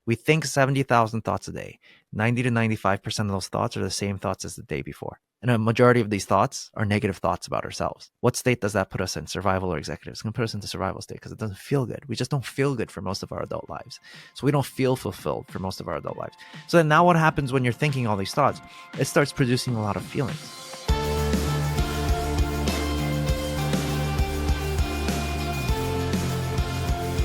We think 70,000 thoughts a day. 90 to 95% of those thoughts are the same thoughts as the day before. And a majority of these thoughts are negative thoughts about ourselves. What state does that put us in? Survival or executive? It's going to put us into survival state because it doesn't feel good. We just don't feel good for most of our adult lives. So we don't feel fulfilled for most of our adult lives. So then now what happens when you're thinking all these thoughts? It starts producing a lot of feelings.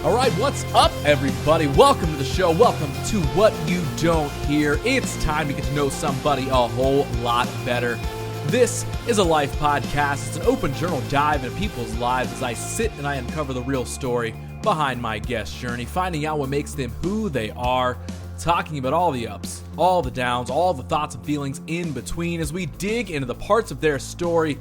All right, what's up, everybody? Welcome to the show. Welcome to What You Don't Hear. It's time to get to know somebody a whole lot better. This is a life podcast. It's an open journal dive into people's lives as I sit and I uncover the real story behind my guest's journey, finding out what makes them who they are, talking about all the ups, all the downs, all the thoughts and feelings in between as we dig into the parts of their story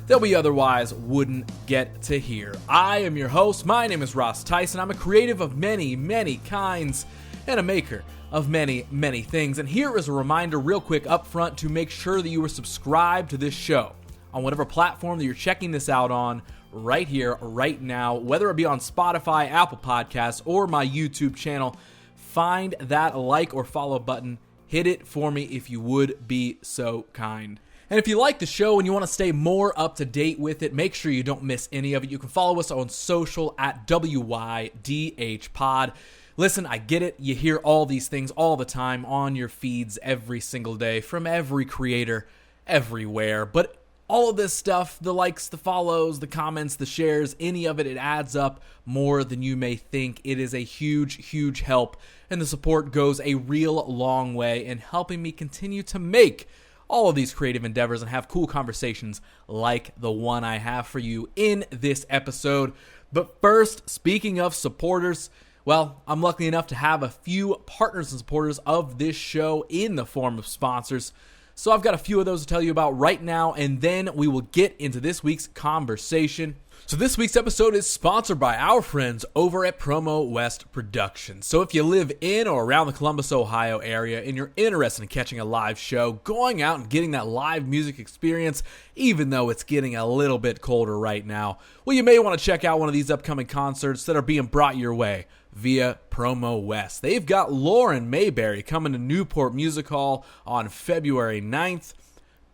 that we otherwise wouldn't get to hear. I am your host. My name is Ross Theisen. I'm a creative of many, many kinds and a maker of many, many things. And here is a reminder real quick up front to make sure that you are subscribed to this show on whatever platform that you're checking this out on right here, right now, whether it be on Spotify, Apple Podcasts, or my YouTube channel. Find that like or follow button. Hit it for me if you would be so kind. And if you like the show and you want to stay more up to date with it, make sure you don't miss any of it. You can follow us on social at WYDH Pod. Listen, I get it. You hear all these things all the time on your feeds every single day from every creator everywhere. But all of this stuff, the likes, the follows, the comments, the shares, any of it, it adds up more than you may think. It is a huge, huge help. And the support goes a real long way in helping me continue to make all of these creative endeavors and have cool conversations like the one I have for you in this episode. But first, speaking of supporters, well, I'm lucky enough to have a few partners and supporters of this show in the form of sponsors. So I've got a few of those to tell you about right now, and then we will get into this week's conversation. So this week's episode is sponsored by our friends over at Promo West Productions. So if you live in or around the Columbus, Ohio area and you're interested in catching a live show, going out and getting that live music experience, even though it's getting a little bit colder right now, well, you may want to check out one of these upcoming concerts that are being brought your way via Promo West. They've got Lauren Mayberry coming to Newport Music Hall on February 9th.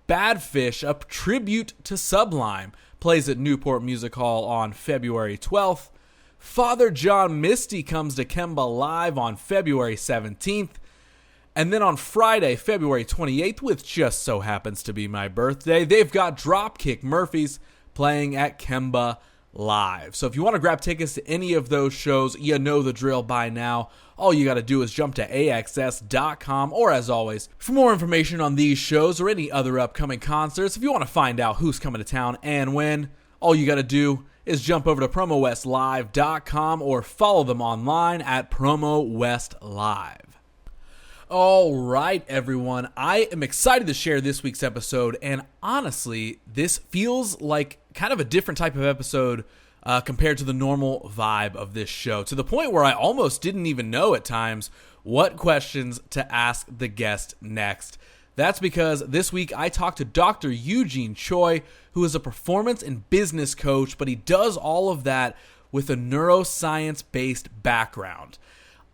Bad Fish, a tribute to Sublime, plays at Newport Music Hall on February 12th. Father John Misty comes to Kemba Live on February 17th. And then on Friday, February 28th, which just so happens to be my birthday, they've got Dropkick Murphys playing at Kemba Live. So if you want to grab tickets to any of those shows, you know the drill by now. All you got to do is jump to AXS.com, or as always, for more information on these shows or any other upcoming concerts, if you want to find out who's coming to town and when, all you got to do is jump over to PromoWestLive.com or follow them online at PromoWestLive. All right, everyone. I am excited to share this week's episode, and honestly, this feels like kind of a different type of episode compared to the normal vibe of this show, to the point where I almost didn't even know at times what questions to ask the guest next. That's because this week I talked to Dr. Eugene Choi, who is a performance and business coach, but he does all of that with a neuroscience-based background.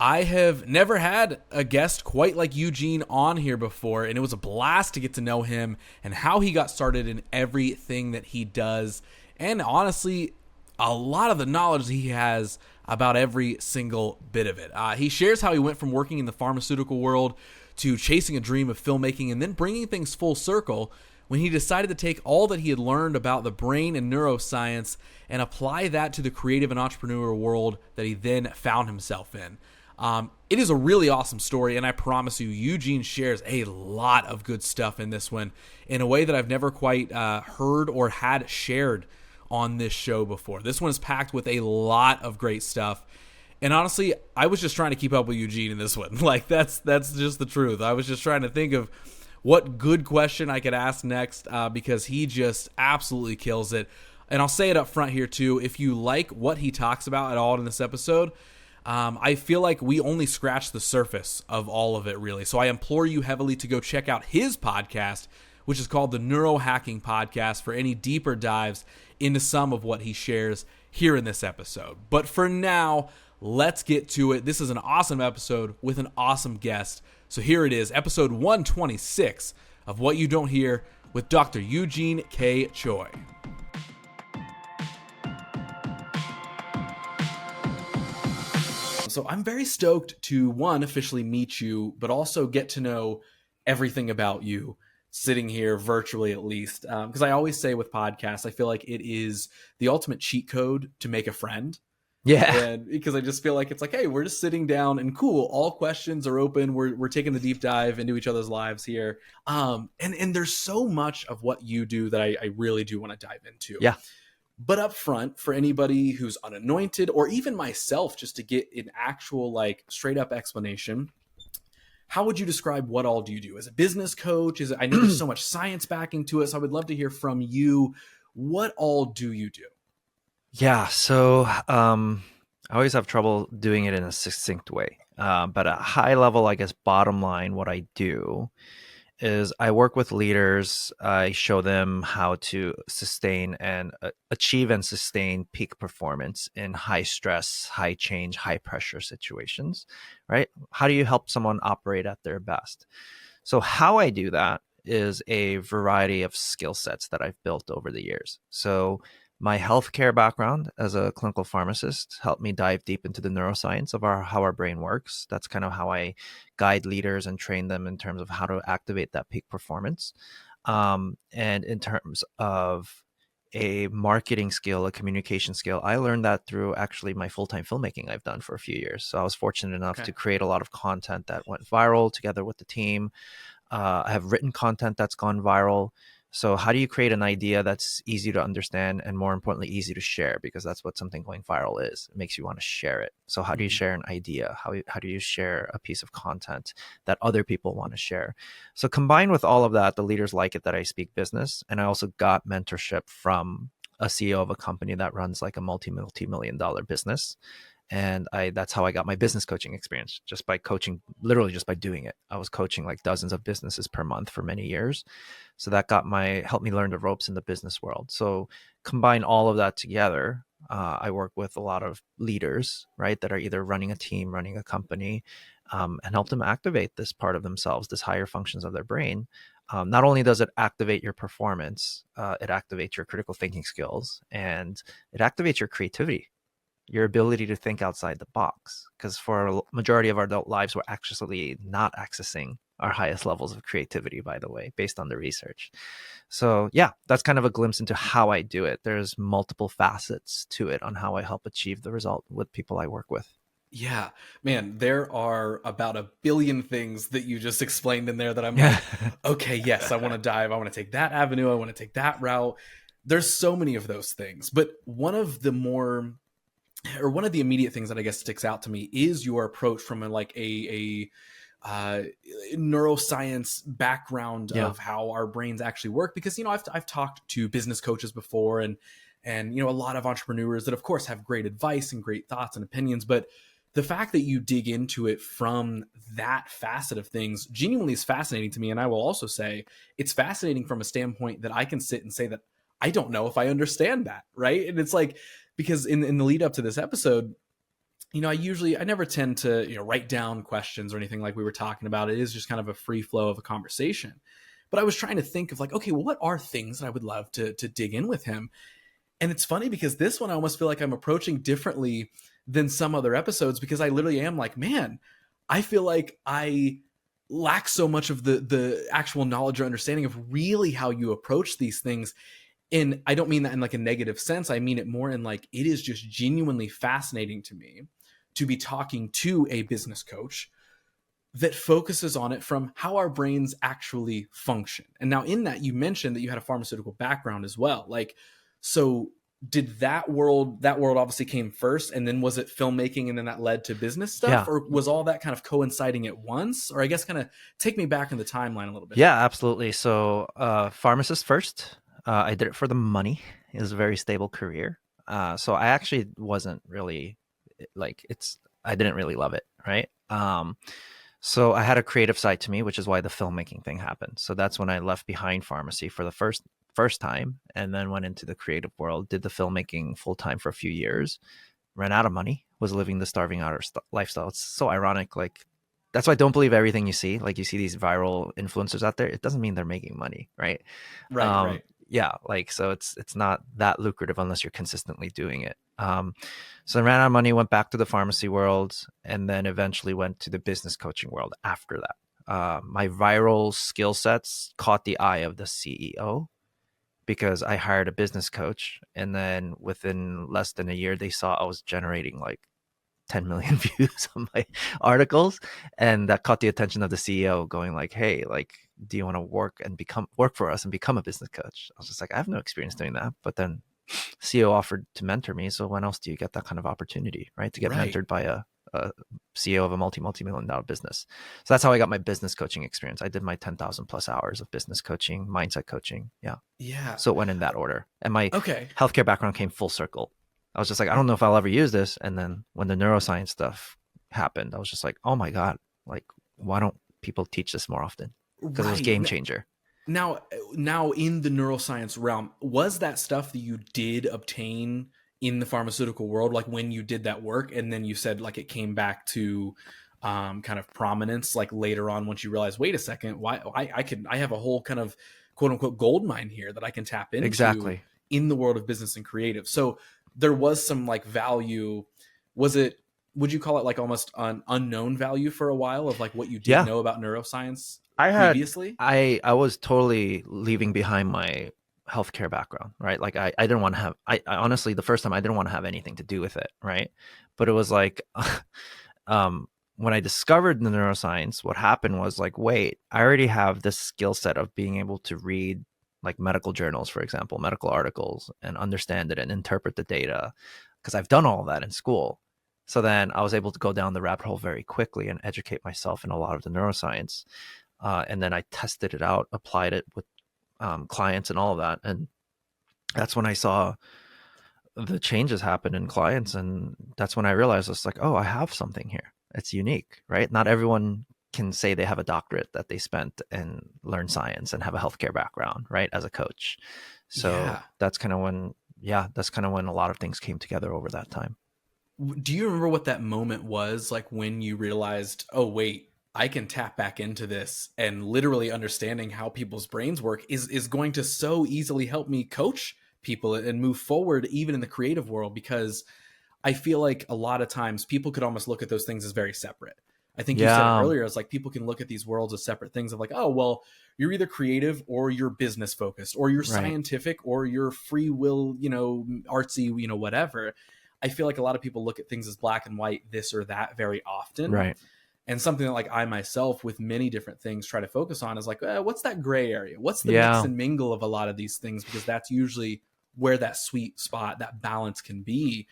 I have never had a guest quite like Eugene on here before, and it was a blast to get to know him and how he got started in everything that he does, and honestly, a lot of the knowledge that he has about every single bit of it. He shares how he went from working in the pharmaceutical world to chasing a dream of filmmaking and then bringing things full circle when he decided to take all that he had learned about the brain and neuroscience and apply that to the creative and entrepreneurial world that he then found himself in. It is a really awesome story, and I promise you, Eugene shares a lot of good stuff in this one in a way that I've never quite heard or had shared on this show before. This one is packed with a lot of great stuff, and honestly, I was just trying to keep up with Eugene in this one. Like, that's just the truth. I was just trying to think of what good question I could ask next because he just absolutely kills it. And I'll say it up front here, too. If you like what he talks about at all in this episode, I feel like we only scratched the surface of all of it, really. So I implore you heavily to go check out his podcast, which is called the Neurohacking Podcast, for any deeper dives into some of what he shares here in this episode. But for now, let's get to it. This is an awesome episode with an awesome guest. So here it is, episode 126 of What You Don't Hear with Dr. Eugene K. Choi. So I'm very stoked to, one, officially meet you, but also get to know everything about you sitting here virtually, at least. Because I always say with podcasts, I feel like it is the ultimate cheat code to make a friend. Yeah. And because I just feel like it's like, hey, we're just sitting down and cool. All questions are open. We're taking the deep dive into each other's lives here. And there's so much of what you do that I really do want to dive into. Yeah. But up front, for anybody who's unanointed, or even myself, just to get an actual, like, straight up explanation, how would you describe what all do you do? As a business coach? I know there's so much science backing to it, so I would love to hear from you. What all do you do? Yeah. So I always have trouble doing it in a succinct way. But at a high level, I guess, bottom line, what I do is I work with leaders. I show them how to sustain and achieve and sustain peak performance in high stress, high change, high pressure situations, right? How do you help someone operate at their best? So how I do that is a variety of skill sets that I've built over the years. So my healthcare background as a clinical pharmacist helped me dive deep into the neuroscience of how our brain works. That's kind of how I guide leaders and train them in terms of how to activate that peak performance. And in terms of a marketing skill, a communication skill, I learned that through actually my full-time filmmaking I've done for a few years. So I was fortunate enough to create a lot of content that went viral together with the team. I have written content that's gone viral. So how do you create an idea that's easy to understand and, more importantly, easy to share? Because that's what something going viral is. It makes you want to share it. So how do you share an idea? How do you share a piece of content that other people want to share? So combined with all of that, the leaders like it that I speak business. And I also got mentorship from a CEO of a company that runs like a multi-million dollar business. And that's how I got my business coaching experience, just by coaching, literally just by doing it. I was coaching like dozens of businesses per month for many years. So that helped me learn the ropes in the business world. So combine all of that together. I work with a lot of leaders, right, that are either running a team, running a company, and help them activate this part of themselves, this higher functions of their brain. Not only does it activate your performance, it activates your critical thinking skills, and it activates your creativity, your ability to think outside the box. Because for a majority of our adult lives, we're actually not accessing our highest levels of creativity, by the way, based on the research. So yeah, that's kind of a glimpse into how I do it. There's multiple facets to it on how I help achieve the result with people I work with. Yeah, man, there are about a billion things that you just explained in there that I'm like, okay, yes, I want to dive. I want to take that avenue. I want to take that route. There's so many of those things. But one of the immediate things that I guess sticks out to me is your approach from a neuroscience background of how our brains actually work. Because, I've talked to business coaches before and a lot of entrepreneurs that of course have great advice and great thoughts and opinions, but the fact that you dig into it from that facet of things genuinely is fascinating to me. And I will also say it's fascinating from a standpoint that I can sit and say that I don't know if I understand that. Right. And it's like, because in the lead up to this episode, I never tend to, write down questions or anything like we were talking about. It is just kind of a free flow of a conversation. But I was trying to think of like, okay, well, what are things that I would love to dig in with him? And it's funny because this one, I almost feel like I'm approaching differently than some other episodes, because I literally am like, man, I feel like I lack so much of the actual knowledge or understanding of really how you approach these things. And I don't mean that in like a negative sense. I mean it more in like, it is just genuinely fascinating to me to be talking to a business coach that focuses on it from how our brains actually function. And now in that, you mentioned that you had a pharmaceutical background as well. Like, so did that world obviously came first, and then was it filmmaking and then that led to business stuff? Or was all that kind of coinciding at once? Or I guess kind of take me back in the timeline a little bit. Yeah, absolutely. So pharmacist first. I did it for the money. It was a very stable career. So I actually wasn't really I didn't really love it. Right. So I had a creative side to me, which is why the filmmaking thing happened. So that's when I left behind pharmacy for the first time, and then went into the creative world, did the filmmaking full time for a few years, ran out of money, was living the starving artist lifestyle. It's so ironic. Like, that's why I don't believe everything you see. Like, you see these viral influencers out there, it doesn't mean they're making money, right? Right, right. Yeah, like, so it's not that lucrative unless you're consistently doing it. So I ran out of money, went back to the pharmacy world, and then eventually went to the business coaching world after that. My viral skill sets caught the eye of the CEO because I hired a business coach, and then within less than a year, they saw I was generating like 10 million views on my articles, and that caught the attention of the CEO, going like, hey, like, do you want to work for us and become a business coach? I was just like, I have no experience doing that. But then CEO offered to mentor me, so when else do you get that kind of opportunity, right, to get Right. mentored by a CEO of a multi-million dollar business? So that's how I got my business coaching experience. I did my 10,000 plus hours of business coaching, mindset coaching. Yeah. Yeah. So it went in that order, and my Okay. healthcare background came full circle. I was just like, I don't know if I'll ever use this. And then when the neuroscience stuff happened, I was just like, oh my God, like, why don't people teach this more often? Because it was Right. game changer. Now, now in the neuroscience realm, was that stuff that you did obtain in the pharmaceutical world, like when you did that work, and then you said like it came back to kind of prominence, like later on once you realized, wait a second, why I have a whole kind of quote unquote gold mine here that I can tap into Exactly. in the world of business and creative. So there was some like value. Was it? Would you call it like almost an unknown value for a while of like what you did Yeah. know about neuroscience I had, previously? I was totally leaving behind my healthcare background, right? Like, I didn't want to have, I honestly, the first time I didn't want to have anything to do with it, right? But it was like, when I discovered the neuroscience, what happened was like, wait, I already have this skill set of being able to read like medical journals, for example, medical articles, and understand it and interpret the data, because I've done all of that in school. So then I was able to go down the rabbit hole very quickly and educate myself in a lot of the neuroscience. And then I tested it out, applied it with clients and all of that. And that's when I saw the changes happen in clients. And that's when I realized it's like, oh, I have something here. It's unique, right? Not everyone can say they have a doctorate that they spent and learn science and have a healthcare background, right? As a coach. So Yeah. that's kind of when, yeah, that's kind of when a lot of things came together over that time. Do you remember what that moment was like when you realized, oh, wait, I can tap back into this and literally understanding how people's brains work is going to so easily help me coach people and move forward even in the creative world? Because I feel like a lot of times people could almost look at those things as very separate. I think you said it Yeah, earlier, as like people can look at these worlds as separate things of like, oh, well, you're either creative or you're business focused or you're right, scientific or you're free will, artsy, whatever. I feel like a lot of people look at things as black and white, this or that very often. right. And something that like I myself with many different things try to focus on is like, what's that gray area? What's the mix Yeah, and mingle of a lot of these things? Because that's usually where that sweet spot, that balance can be.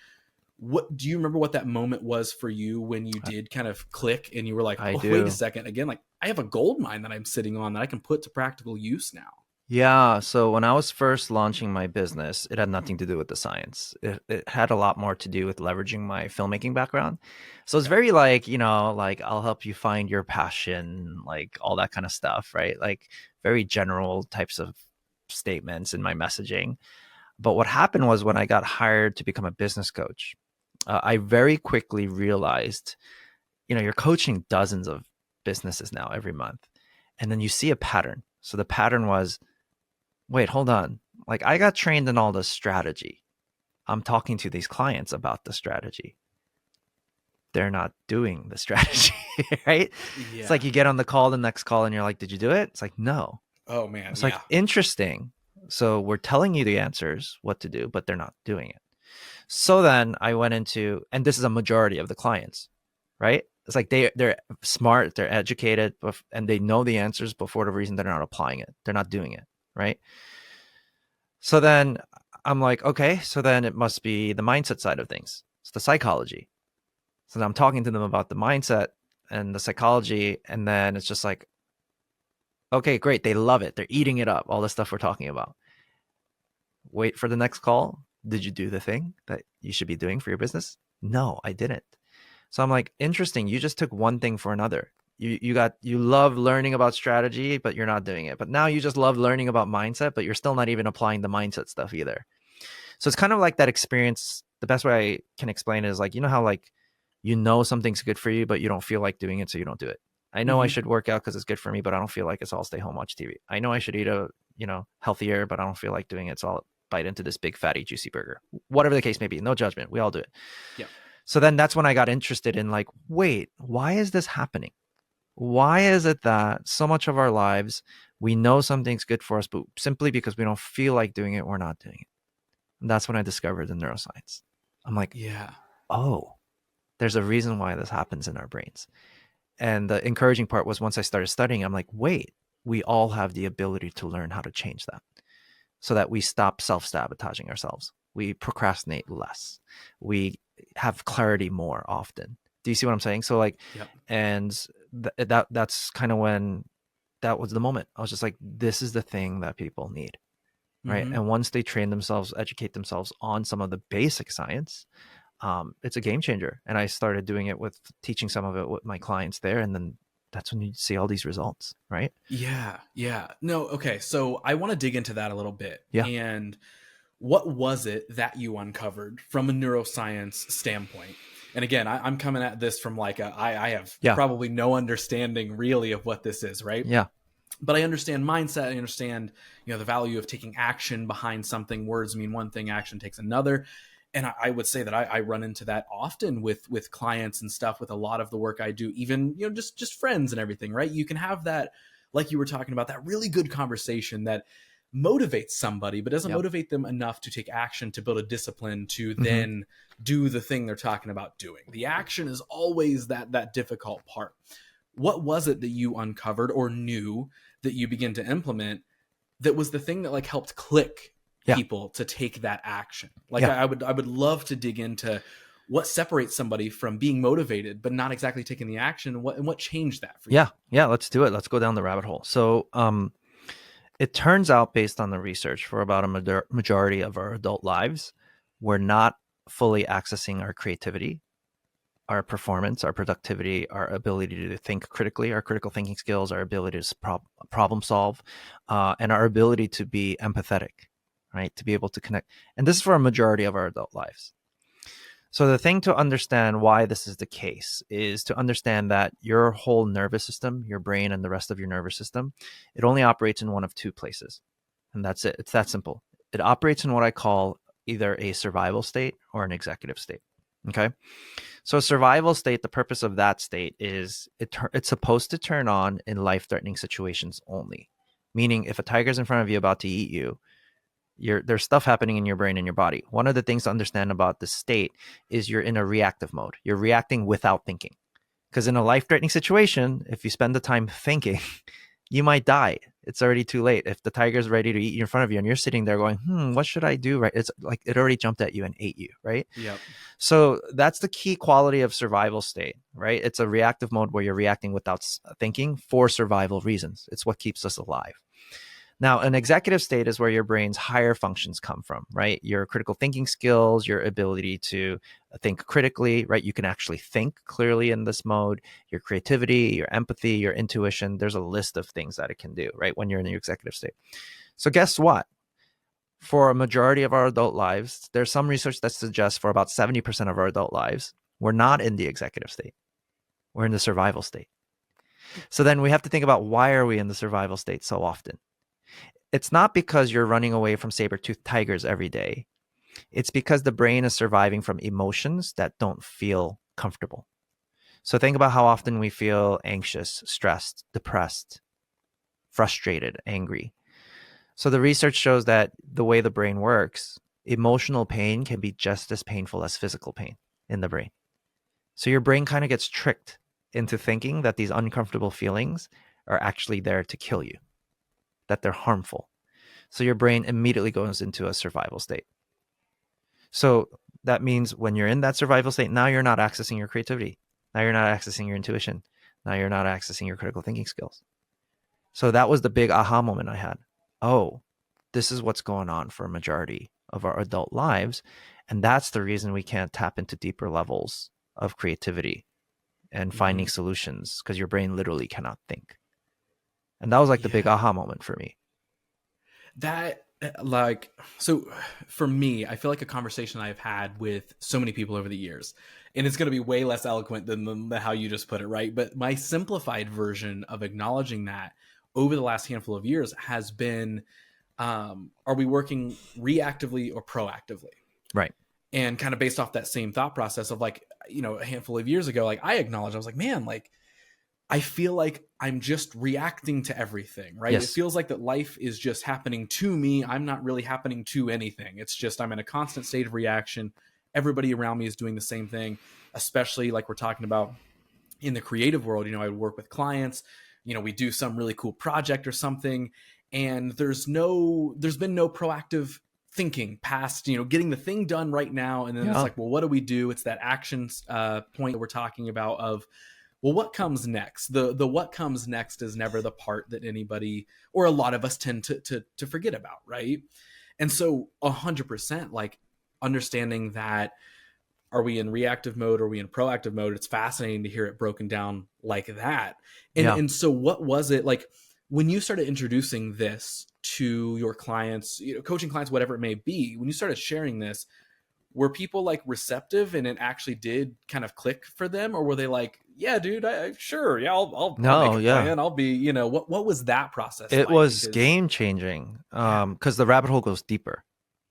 What do you remember what that moment was for you when you I, did kind of click and you were like, I oh, wait a do. second, again, like I have a gold mine that I'm sitting on that I can put to practical use now. Yeah, so when I was first launching my business, it had nothing to do with the science. It had a lot more to do with leveraging my filmmaking background. So it's Okay. very like, like, I'll help you find your passion, like all that kind of stuff, right? Like, very general types of statements in my messaging. But what happened was when I got hired to become a business coach, I very quickly realized, you're coaching dozens of businesses now every month, and then you see a pattern. So the pattern was, wait, hold on. Like, I got trained in all this strategy. I'm talking to these clients about the strategy. They're not doing the strategy, right? It's like Yeah. you get on the call, the next call, and you're like, did you do it? It's like, no. Oh man. It's like, Yeah. interesting. So we're telling you the answers, what to do, but they're not doing it. So then I went into, and this is a majority of the clients, right? It's like they're smart, they're educated, and they know the answers, but for the reason they're not applying it, they're not doing it, right? So then I'm like, okay, so then it must be the mindset side of things. It's the psychology. So then I'm talking to them about the mindset and the psychology, and then it's just like, okay, great, they love it, they're eating it up, all the stuff we're talking about. Wait for the next call. Did you do the thing that you should be doing for your business? No, I didn't. So I'm like, interesting. You just took one thing for another. You love learning about strategy, but you're not doing it. But now you just love learning about mindset, but you're still not even applying the mindset stuff either. So it's kind of like that experience. The best way I can explain it is like, how like You know something's good for you, but you don't feel like doing it, so you don't do it. I know I Mm-hmm. should work out because it's good for me, but I don't feel like it, so I'll stay home, watch TV. I know I should eat healthier, but I don't feel like doing it, so I'll bite into this big fatty juicy burger. Whatever the case may be, no judgment. We all do it. Yeah. So then that's when I got interested in like, wait, why is this happening? Why is it that so much of our lives we know something's good for us, but simply because we don't feel like doing it, we're not doing it? And that's when I discovered the neuroscience. I'm like, Yeah. oh, there's a reason why this happens in our brains. And the encouraging part was once I started studying, I'm like, wait, we all have the ability to learn how to change that so that we stop self-sabotaging ourselves. We procrastinate less. We have clarity more often. Do you see what I'm saying? So like, Yep. and that's kind of when that was the moment. I was just like, this is the thing that people need, right? Mm-hmm. And once they train themselves, educate themselves on some of the basic science, it's a game changer. And I started doing it with teaching some of it with my clients there, and then that's when you see all these results, right? Yeah. Yeah. No. Okay. So I want to dig into that a little bit. Yeah. And what was it that you uncovered from a neuroscience standpoint? And again, I'm coming at this from like I have Yeah. probably no understanding really of what this is, right? Yeah. But I understand mindset. I understand, the value of taking action behind something. Words mean one thing, action takes another. And I would say that I run into that often with clients and stuff, with a lot of the work I do, even, just friends and everything, right? You can have that, like you were talking about, that really good conversation that motivates somebody, but doesn't Yep. motivate them enough to take action, to build a discipline, to Mm-hmm. then do the thing they're talking about doing. The action is always that difficult part. What was it that you uncovered or knew that you begin to implement that was the thing that like helped click people to take that action? Like I would love to dig into what separates somebody from being motivated but not exactly taking the action, and what changed that for you. Yeah, let's do it. Let's go down the rabbit hole. So it turns out, based on the research, for about a majority of our adult lives, we're not fully accessing our creativity, our performance, our productivity, our ability to think critically, our critical thinking skills, our ability to problem solve, and our ability to be empathetic, right? To be able to connect. And this is for a majority of our adult lives. So the thing to understand why this is the case is to understand that your whole nervous system, your brain and the rest of your nervous system, it only operates in one of two places. And that's it. It's that simple. It operates in what I call either a survival state or an executive state. Okay. So a survival state, the purpose of that state is it's supposed to turn on in life-threatening situations only. Meaning if a tiger's in front of you about to eat you, there's stuff happening in your brain and your body. One of the things to understand about this state is you're in a reactive mode. You're reacting without thinking. Because in a life-threatening situation, if you spend the time thinking, you might die. It's already too late. If the tiger's ready to eat you in front of you and you're sitting there going, what should I do? Right? It's like it already jumped at you and ate you, right? Yep. So that's the key quality of survival state, right? It's a reactive mode where you're reacting without thinking for survival reasons. It's what keeps us alive. Now, an executive state is where your brain's higher functions come from, right? Your critical thinking skills, your ability to think critically, right? You can actually think clearly in this mode, your creativity, your empathy, your intuition. There's a list of things that it can do, right? When you're in the executive state. So guess what? For a majority of our adult lives, there's some research that suggests for about 70% of our adult lives, we're not in the executive state. We're in the survival state. So then we have to think about, why are we in the survival state so often? It's not because you're running away from saber-toothed tigers every day. It's because the brain is surviving from emotions that don't feel comfortable. So think about how often we feel anxious, stressed, depressed, frustrated, angry. So the research shows that the way the brain works, emotional pain can be just as painful as physical pain in the brain. So your brain kind of gets tricked into thinking that these uncomfortable feelings are actually there to kill you, that they're harmful. So your brain immediately goes into a survival state. So that means when you're in that survival state, now you're not accessing your creativity. Now you're not accessing your intuition. Now you're not accessing your critical thinking skills. So that was the big aha moment I had. Oh, this is what's going on for a majority of our adult lives. And that's the reason we can't tap into deeper levels of creativity and finding solutions, because your brain literally cannot think. And that was like the big aha moment for me. That, like, so for me, I feel like a conversation I've had with so many people over the years, and it's going to be way less eloquent than how you just put it, right? But my simplified version of acknowledging that over the last handful of years has been, are we working reactively or proactively? Right. And kind of based off that same thought process of like, a handful of years ago, like I acknowledged, I was like, man, like I feel like I'm just reacting to everything, right? It Yes. feels like that life is just happening to me. I'm not really happening to anything. It's just I'm in a constant state of reaction. Everybody around me is doing the same thing, especially like we're talking about in the creative world. I would work with clients, we do some really cool project or something, and there's been no proactive thinking past, getting the thing done right now. And then it's like, well, what do we do? It's that action point that we're talking about of, well, what comes next? The what comes next is never the part that anybody or a lot of us tend to forget about, right? And so 100%, like understanding that, are we in reactive mode? Are we in proactive mode? It's fascinating to hear it broken down like that. And so what was it like when you started introducing this to your clients, coaching clients, whatever it may be, when you started sharing this, were people like receptive and it actually did kind of click for them? Or were they like, yeah, dude, sure. Yeah, I'll make a plan. I'll be, what was that process It like? was game changing because the rabbit hole goes deeper,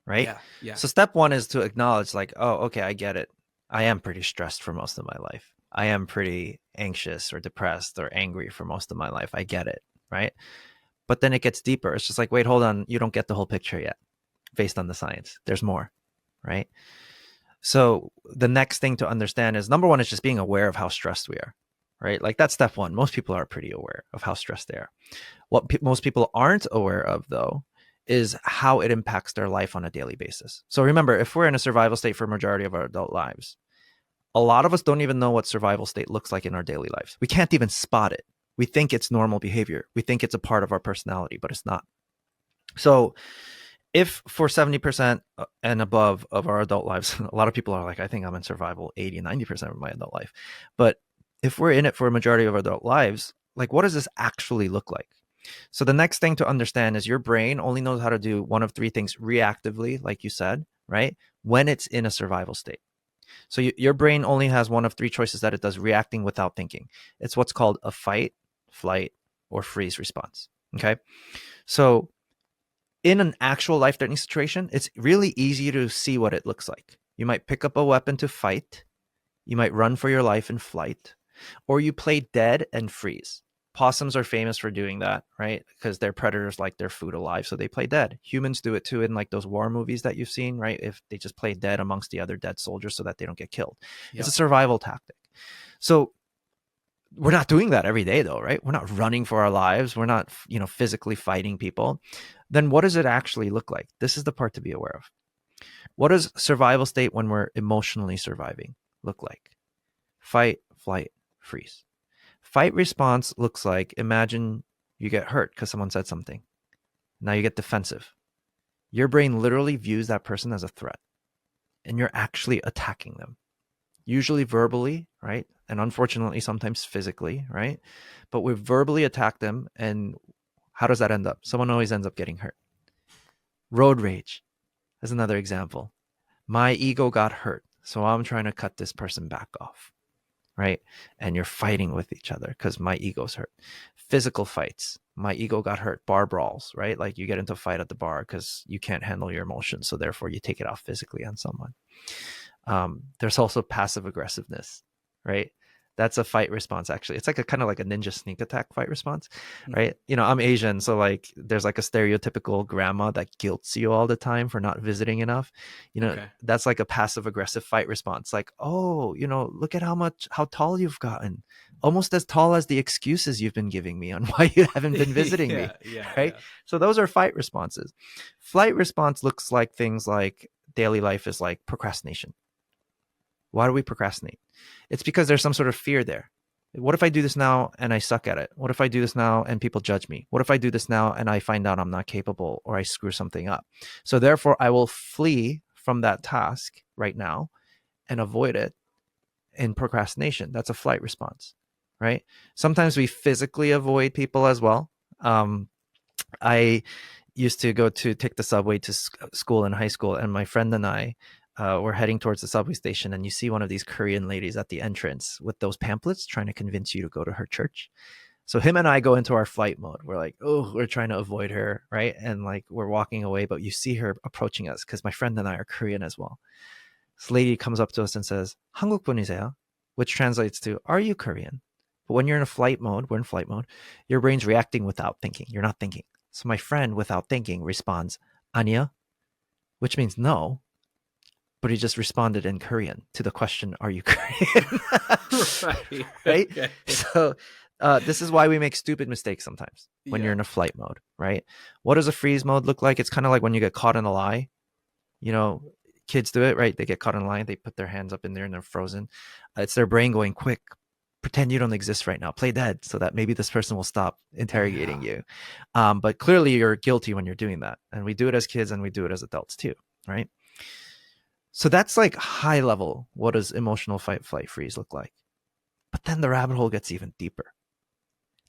right? Yeah. So step one is to acknowledge like, oh, okay, I get it. I am pretty stressed for most of my life. I am pretty anxious or depressed or angry for most of my life. I get it, right? But then it gets deeper. It's just like, wait, hold on. You don't get the whole picture yet based on the science. There's more, right? So the next thing to understand is number one is just being aware of how stressed we are, right? Like that's step one. Most people are pretty aware of how stressed they are. What most people aren't aware of though is how it impacts their life on a daily basis. So remember, if we're in a survival state for a majority of our adult lives, a lot of us don't even know what survival state looks like in our daily lives. We can't even spot it. We think it's normal behavior. We think it's a part of our personality, but it's not. So if for 70% and above of our adult lives, a lot of people are like, I think I'm in survival 80, 90% of my adult life. But if we're in it for a majority of our adult lives, like what does this actually look like? So the next thing to understand is your brain only knows how to do one of three things reactively, like you said, right? When it's in a survival state. So your brain only has one of three choices that it does reacting without thinking. It's what's called a fight, flight, or freeze response. Okay. So in an actual life-threatening situation, it's really easy to see what it looks like. You might pick up a weapon to fight. You might run for your life in flight, or you play dead and freeze. Possums are famous for doing that, right? Because their predators like their food alive, so they play dead. Humans do it too in like those war movies that you've seen, right? If they just play dead amongst the other dead soldiers so that they don't get killed. Yep. It's a survival tactic. So we're not doing that every day though, right? We're not running for our lives. We're not, physically fighting people. Then what does it actually look like? This is the part to be aware of. What does survival state when we're emotionally surviving look like? Fight, flight, freeze. Fight response looks like, imagine you get hurt because someone said something. Now you get defensive. Your brain literally views that person as a threat, and you're actually attacking them. Usually verbally, right? And unfortunately, sometimes physically, right? But we verbally attack them, and how does that end up? Someone always ends up getting hurt. Road rage is another example. My ego got hurt, so I'm trying to cut this person back off, right? And you're fighting with each other because my ego's hurt. Physical fights. My ego got hurt. Bar brawls, right? Like you get into a fight at the bar because you can't handle your emotions, so therefore you take it out physically on someone. There's also passive aggressiveness, right? That's a fight response, actually. It's like a kind of like a ninja sneak attack fight response, right? I'm Asian, so like there's like a stereotypical grandma that guilts you all the time for not visiting enough. Okay. That's like a passive aggressive fight response. Like, oh, look at how tall you've gotten. Almost as tall as the excuses you've been giving me on why you haven't been visiting me, right? Yeah. So those are fight responses. Flight response looks like things like daily life is like procrastination. Why do we procrastinate? It's because there's some sort of fear there. What if I do this now and I suck at it? What if I do this now and people judge me? What if I do this now and I find out I'm not capable or I screw something up? So therefore, I will flee from that task right now and avoid it in procrastination. That's a flight response, right? Sometimes we physically avoid people as well. I used to go to take the subway to school in high school, and my friend and I, we're heading towards the subway station, and you see one of these Korean ladies at the entrance with those pamphlets trying to convince you to go to her church. So him and I go into our flight mode. We're like, oh, we're trying to avoid her, right? And like we're walking away, but you see her approaching us because my friend and I are Korean as well. This lady comes up to us and says, 한국 분이세요? Which translates to, are you Korean? But when you're in a flight mode, we're in flight mode, your brain's reacting without thinking. You're not thinking. So my friend, without thinking, responds, 아니요, which means no. But he just responded in Korean to the question, are you Korean? Right. Right? Okay. So this is why we make stupid mistakes sometimes when you're in a flight mode, right? What does a freeze mode look like? It's kind of like when you get caught in a lie. You know, kids do it, right? They get caught in a lie. They put their hands up in there and they're frozen. It's their brain going, quick, pretend you don't exist right now. Play dead so that maybe this person will stop interrogating you. But clearly you're guilty when you're doing that. And we do it as kids and we do it as adults too, right? So that's like high level. What does emotional fight, flight, freeze look like? But then the rabbit hole gets even deeper.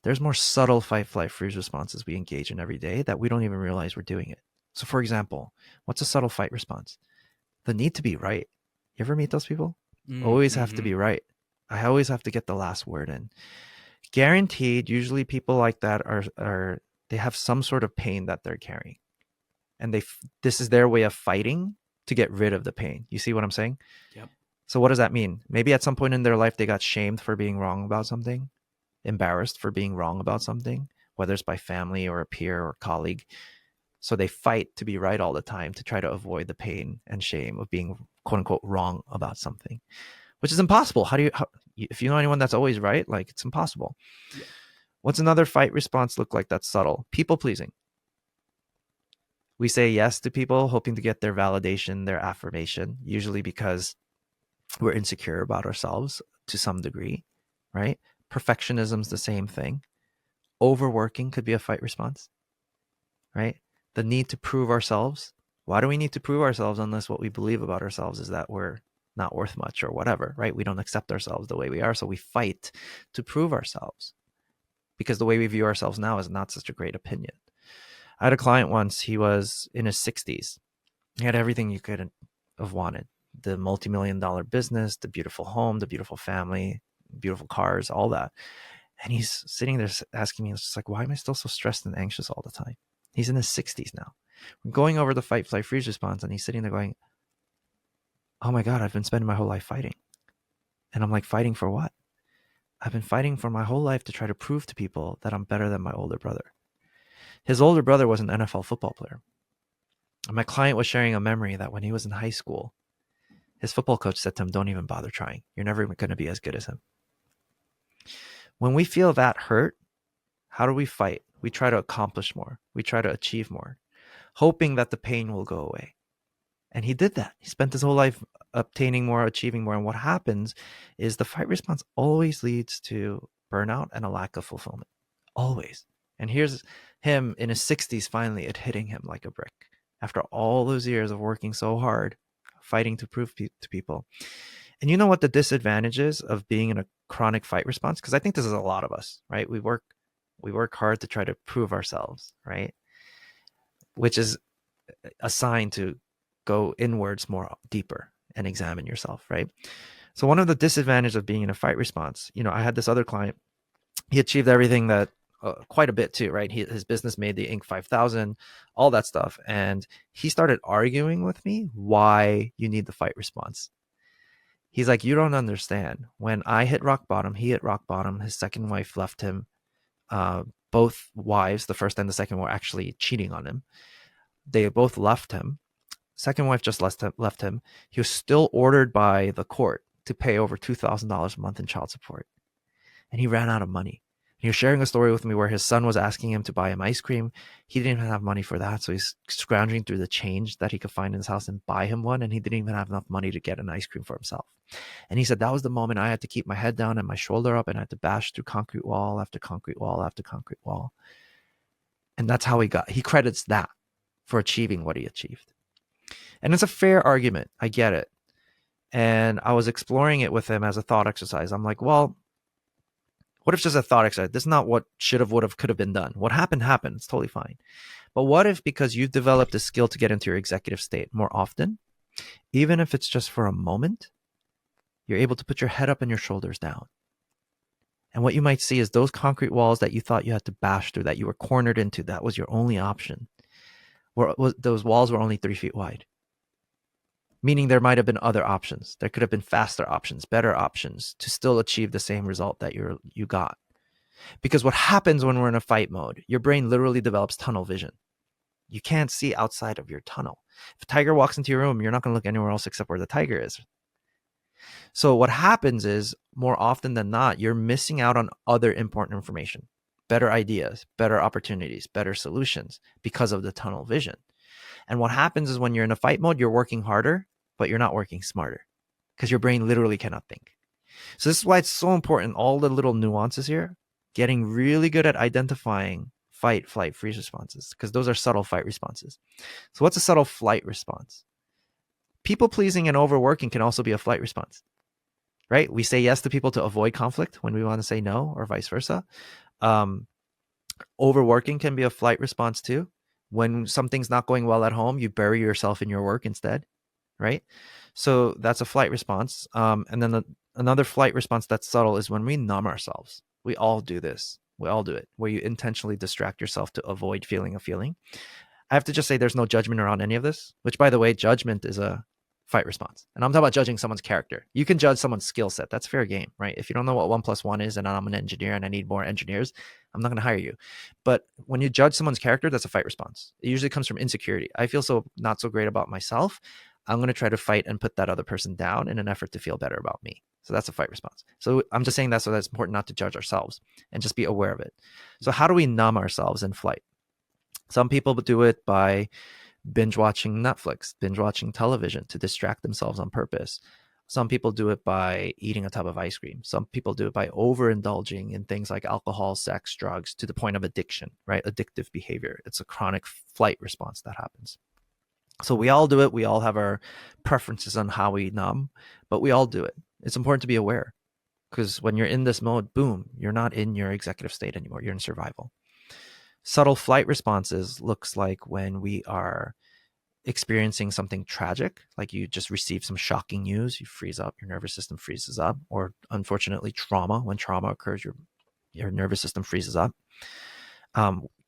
There's more subtle fight, flight, freeze responses we engage in every day that we don't even realize we're doing it. So for example, what's a subtle fight response? The need to be right. You ever meet those people? Always have to be right. I always have to get the last word in. Guaranteed, usually people like that are they have some sort of pain that they're carrying. And this is their way of fighting to get rid of the pain. You see what I'm saying? Yep. So what does that mean? Maybe at some point in their life, they got shamed for being wrong about something, embarrassed for being wrong about something, whether it's by family or a peer or colleague. So they fight to be right all the time to try to avoid the pain and shame of being quote unquote wrong about something, which is impossible. If you know anyone that's always right, like it's impossible. Yeah. What's another fight response look like that's subtle? People pleasing. We say yes to people hoping to get their validation, their affirmation, usually because we're insecure about ourselves to some degree, right? Perfectionism's the same thing. Overworking could be a fight response, right? The need to prove ourselves. Why do we need to prove ourselves unless what we believe about ourselves is that we're not worth much or whatever, right? We don't accept ourselves the way we are, so we fight to prove ourselves because the way we view ourselves now is not such a great opinion. I had a client once, he was in his 60s. He had everything you could have wanted. The multi-million-dollar business, the beautiful home, the beautiful family, beautiful cars, all that. And he's sitting there asking me, it's just like, why am I still so stressed and anxious all the time? He's in his 60s now. We're going over the fight, flight, freeze response, and he's sitting there going, oh my God, I've been spending my whole life fighting. And I'm like, fighting for what? I've been fighting for my whole life to try to prove to people that I'm better than my older brother. His older brother was an NFL football player. And my client was sharing a memory that when he was in high school, his football coach said to him, don't even bother trying. You're never going to be as good as him. When we feel that hurt, how do we fight? We try to accomplish more. We try to achieve more, hoping that the pain will go away. And he did that. He spent his whole life obtaining more, achieving more. And what happens is the fight response always leads to burnout and a lack of fulfillment. Always. And here's him in his 60s, finally it hitting him like a brick. After all those years of working so hard, fighting to prove to people. And you know what the disadvantage is of being in a chronic fight response? Because I think this is a lot of us, right? We work hard to try to prove ourselves, right? Which is a sign to go inwards more deeper and examine yourself, right? So one of the disadvantages of being in a fight response, I had this other client, he achieved everything that quite a bit too, right? His business made the Inc. 5000, all that stuff. And he started arguing with me why you need the fight response. He's like, you don't understand. When I hit rock bottom, he hit rock bottom. His second wife left him. Both wives, the first and the second, were actually cheating on him. They both left him. Second wife just left him. He was still ordered by the court to pay over $2,000 a month in child support. And he ran out of money. He was sharing a story with me where his son was asking him to buy him ice cream. He didn't even have money for that. So he's scrounging through the change that he could find in his house and buy him one. And he didn't even have enough money to get an ice cream for himself. And he said, that was the moment I had to keep my head down and my shoulder up, and I had to bash through concrete wall after concrete wall after concrete wall. And that's how he credits that for achieving what he achieved. And it's a fair argument. I get it. And I was exploring it with him as a thought exercise. I'm like, well, what if just a thought exercise? This is not what should have, would have, could have been done. What happened, happened. It's totally fine. But what if, because you've developed a skill to get into your executive state more often, Even if it's just for a moment, you're able to put your head up and your shoulders down. And what you might see is those concrete walls that you thought you had to bash through, that you were cornered into, that was your only option. Those walls were only 3 feet wide, meaning there might have been other options. There could have been faster options, better options to still achieve the same result that you got. Because what happens when we're in a fight mode, your brain literally develops tunnel vision. You can't see outside of your tunnel. If a tiger walks into your room, you're not going to look anywhere else except where the tiger is. So what happens is, more often than not, you're missing out on other important information, better ideas, better opportunities, better solutions because of the tunnel vision. And what happens is when you're in a fight mode, you're working harder, but you're not working smarter because your brain literally cannot think. So this is why it's so important, all the little nuances here, getting really good at identifying fight, flight, freeze responses, because those are subtle fight responses. So what's a subtle flight response? People pleasing and overworking can also be a flight response, right? We say yes to people to avoid conflict when we want to say no, or vice versa. Overworking can be a flight response too. When something's not going well at home, you bury yourself in your work instead, right? So that's a flight response. And then another flight response that's subtle is when we numb ourselves. We all do this. We all do it, where you intentionally distract yourself to avoid feeling a feeling. I have to just say there's no judgment around any of this, which, by the way, judgment is a fight response. And I'm talking about judging someone's character. You can judge someone's skill set. That's fair game, right? If you don't know what 1 + 1 is and I'm an engineer and I need more engineers, I'm not going to hire you. But when you judge someone's character, that's a fight response. It usually comes from insecurity. I feel so not so great about myself. I'm going to try to fight and put that other person down in an effort to feel better about me. So that's a fight response. So I'm just saying that so that's important not to judge ourselves and just be aware of it. So how do we numb ourselves in flight? Some people do it by binge watching Netflix, binge watching television to distract themselves on purpose. Some people do it by eating a tub of ice cream. Some people do it by overindulging in things like alcohol, sex, drugs to the point of addiction, right? Addictive behavior. It's a chronic flight response that happens. So we all do it. We all have our preferences on how we numb, but we all do it. It's important to be aware because when you're in this mode, boom, you're not in your executive state anymore. You're in survival. Subtle flight responses looks like when we are experiencing something tragic, like you just received some shocking news, you freeze up, your nervous system freezes up, or unfortunately trauma. When trauma occurs, your nervous system freezes up.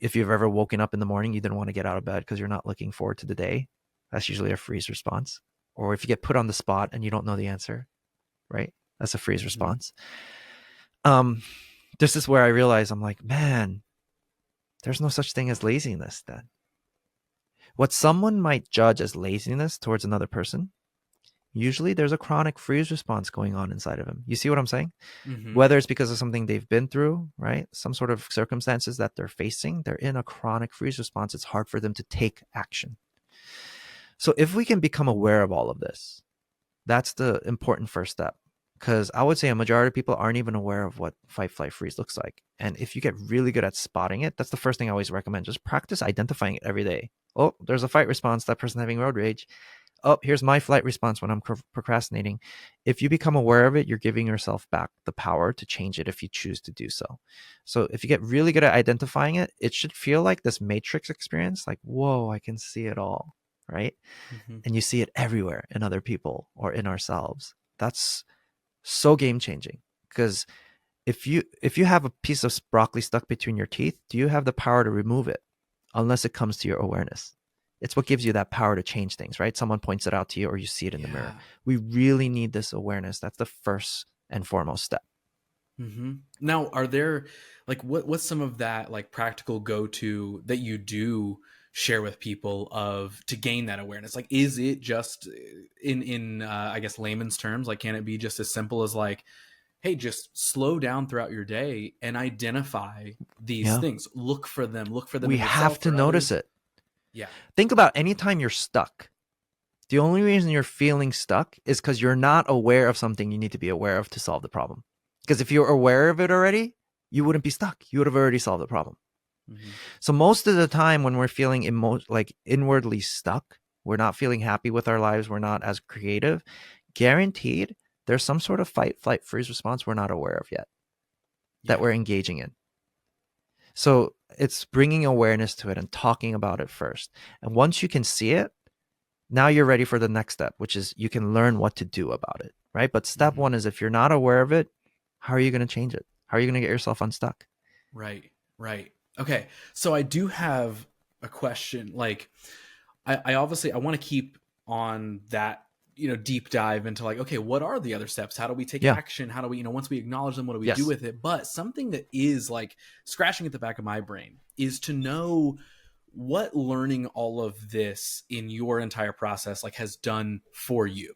If you've ever woken up in the morning, you didn't want to get out of bed because you're not looking forward to the day, that's usually a freeze response. Or if you get put on the spot and you don't know the answer, right? That's a freeze response. This is where I realize I'm like, man, there's no such thing as laziness then. What someone might judge as laziness towards another person, usually there's a chronic freeze response going on inside of him. You see what I'm saying? Mm-hmm. Whether it's because of something they've been through, right? Some sort of circumstances that they're facing, they're in a chronic freeze response. It's hard for them to take action. So if we can become aware of all of this, that's the important first step. Because I would say a majority of people aren't even aware of what fight, flight, freeze looks like. And if you get really good at spotting it, that's the first thing I always recommend. Just practice identifying it every day. Oh, there's a fight response. That person having road rage. Oh, here's my flight response when I'm procrastinating. If you become aware of it, you're giving yourself back the power to change it if you choose to do so. So if you get really good at identifying it, it should feel like this matrix experience, like, whoa, I can see it all, right? Mm-hmm. And you see it everywhere in other people or in ourselves. That's so game changing, because if you have a piece of broccoli stuck between your teeth, do you have the power to remove it? Unless it comes to your awareness. It's what gives you that power to change things, right? Someone points it out to you or you see it in the mirror. We really need this awareness. That's the first and foremost step. Mm-hmm. Now, are there like what's some of that like practical go-to that you do share with people to gain that awareness? Like, is it just in I guess layman's terms, like, can it be just as simple as like, hey, just slow down throughout your day and identify these things. Look for them. We have to notice it. Yeah. Think about any time you're stuck. The only reason you're feeling stuck is because you're not aware of something you need to be aware of to solve the problem. Because if you're aware of it already, you wouldn't be stuck. You would have already solved the problem. Mm-hmm. So most of the time when we're feeling inwardly stuck, we're not feeling happy with our lives, we're not as creative, guaranteed there's some sort of fight, flight, freeze response we're not aware of yet that we're engaging in. So it's bringing awareness to it and talking about it first. And once you can see it, Now you're ready for the next step, which is you can learn what to do about it, right? But step Hmm. one is if you're not aware of it, how are you going to change it? How are you going to get yourself unstuck? Right. Right. Okay. So I do have a question. Like, I obviously I want to keep on that, deep dive into like, okay, what are the other steps? How do we take Yeah. action? How do we, once we acknowledge them, what do we do Yes. with it? But something that is like scratching at the back of my brain is to know what learning all of this in your entire process like has done for you.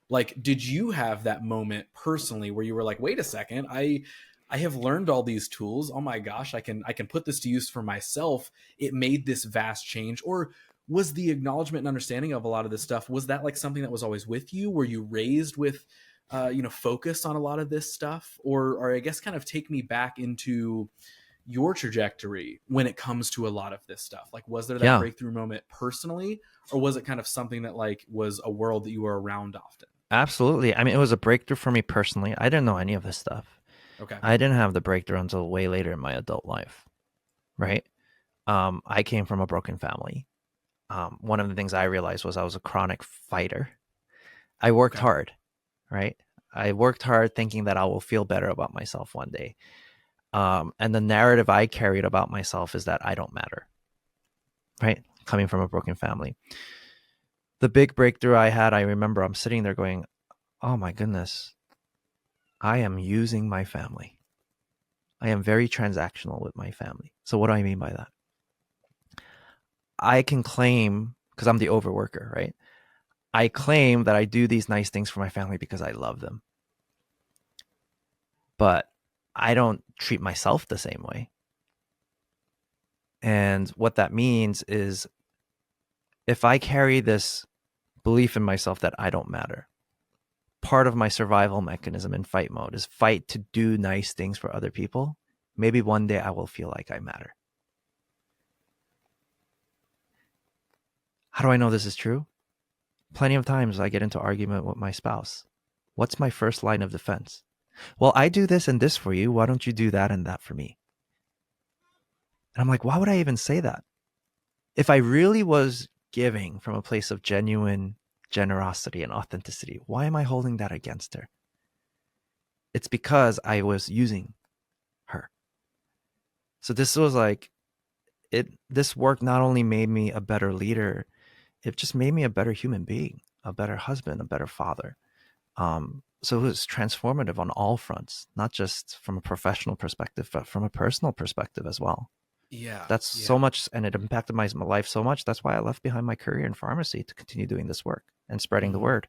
Like, did you have that moment personally where you were like, wait a second, I have learned all these tools. Oh my gosh, I can put this to use for myself. It made this vast change. Or was the acknowledgement and understanding of a lot of this stuff, was that like something that was always with you? Were you raised with focus on a lot of this stuff? Or I guess kind of take me back into your trajectory when it comes to a lot of this stuff. Like, was there that Yeah. breakthrough moment personally, or was it kind of something that like was a world that you were around often? Absolutely. I mean, it was a breakthrough for me personally. I didn't know any of this stuff. Okay. I didn't have the breakthrough until way later in my adult life, right? I came from a broken family. One of the things I realized was I was a chronic fighter. I worked Okay. hard, right? I worked hard thinking that I will feel better about myself one day. And the narrative I carried about myself is that I don't matter, right? Coming from a broken family. The big breakthrough I had, I remember I'm sitting there going, oh my goodness, I am using my family. I am very transactional with my family. So, what do I mean by that? I can claim, because I'm the overworker, right? I claim that I do these nice things for my family because I love them. But I don't treat myself the same way. And what that means is if I carry this belief in myself that I don't matter, part of my survival mechanism in fight mode is fight to do nice things for other people. Maybe one day I will feel like I matter. How do I know this is true? Plenty of times I get into argument with my spouse. What's my first line of defense? Well, I do this and this for you. Why don't you do that and that for me? And I'm like, why would I even say that? If I really was giving from a place of genuine generosity and authenticity, why am I holding that against her? It's because I was using her. So this was like this work not only made me a better leader, it just made me a better human being, a better husband, a better father. So it was transformative on all fronts, not just from a professional perspective, but from a personal perspective as well. Yeah. That's Yeah. so much, and it impacted my life so much. That's why I left behind my career in pharmacy to continue doing this work and spreading the Hmm. word.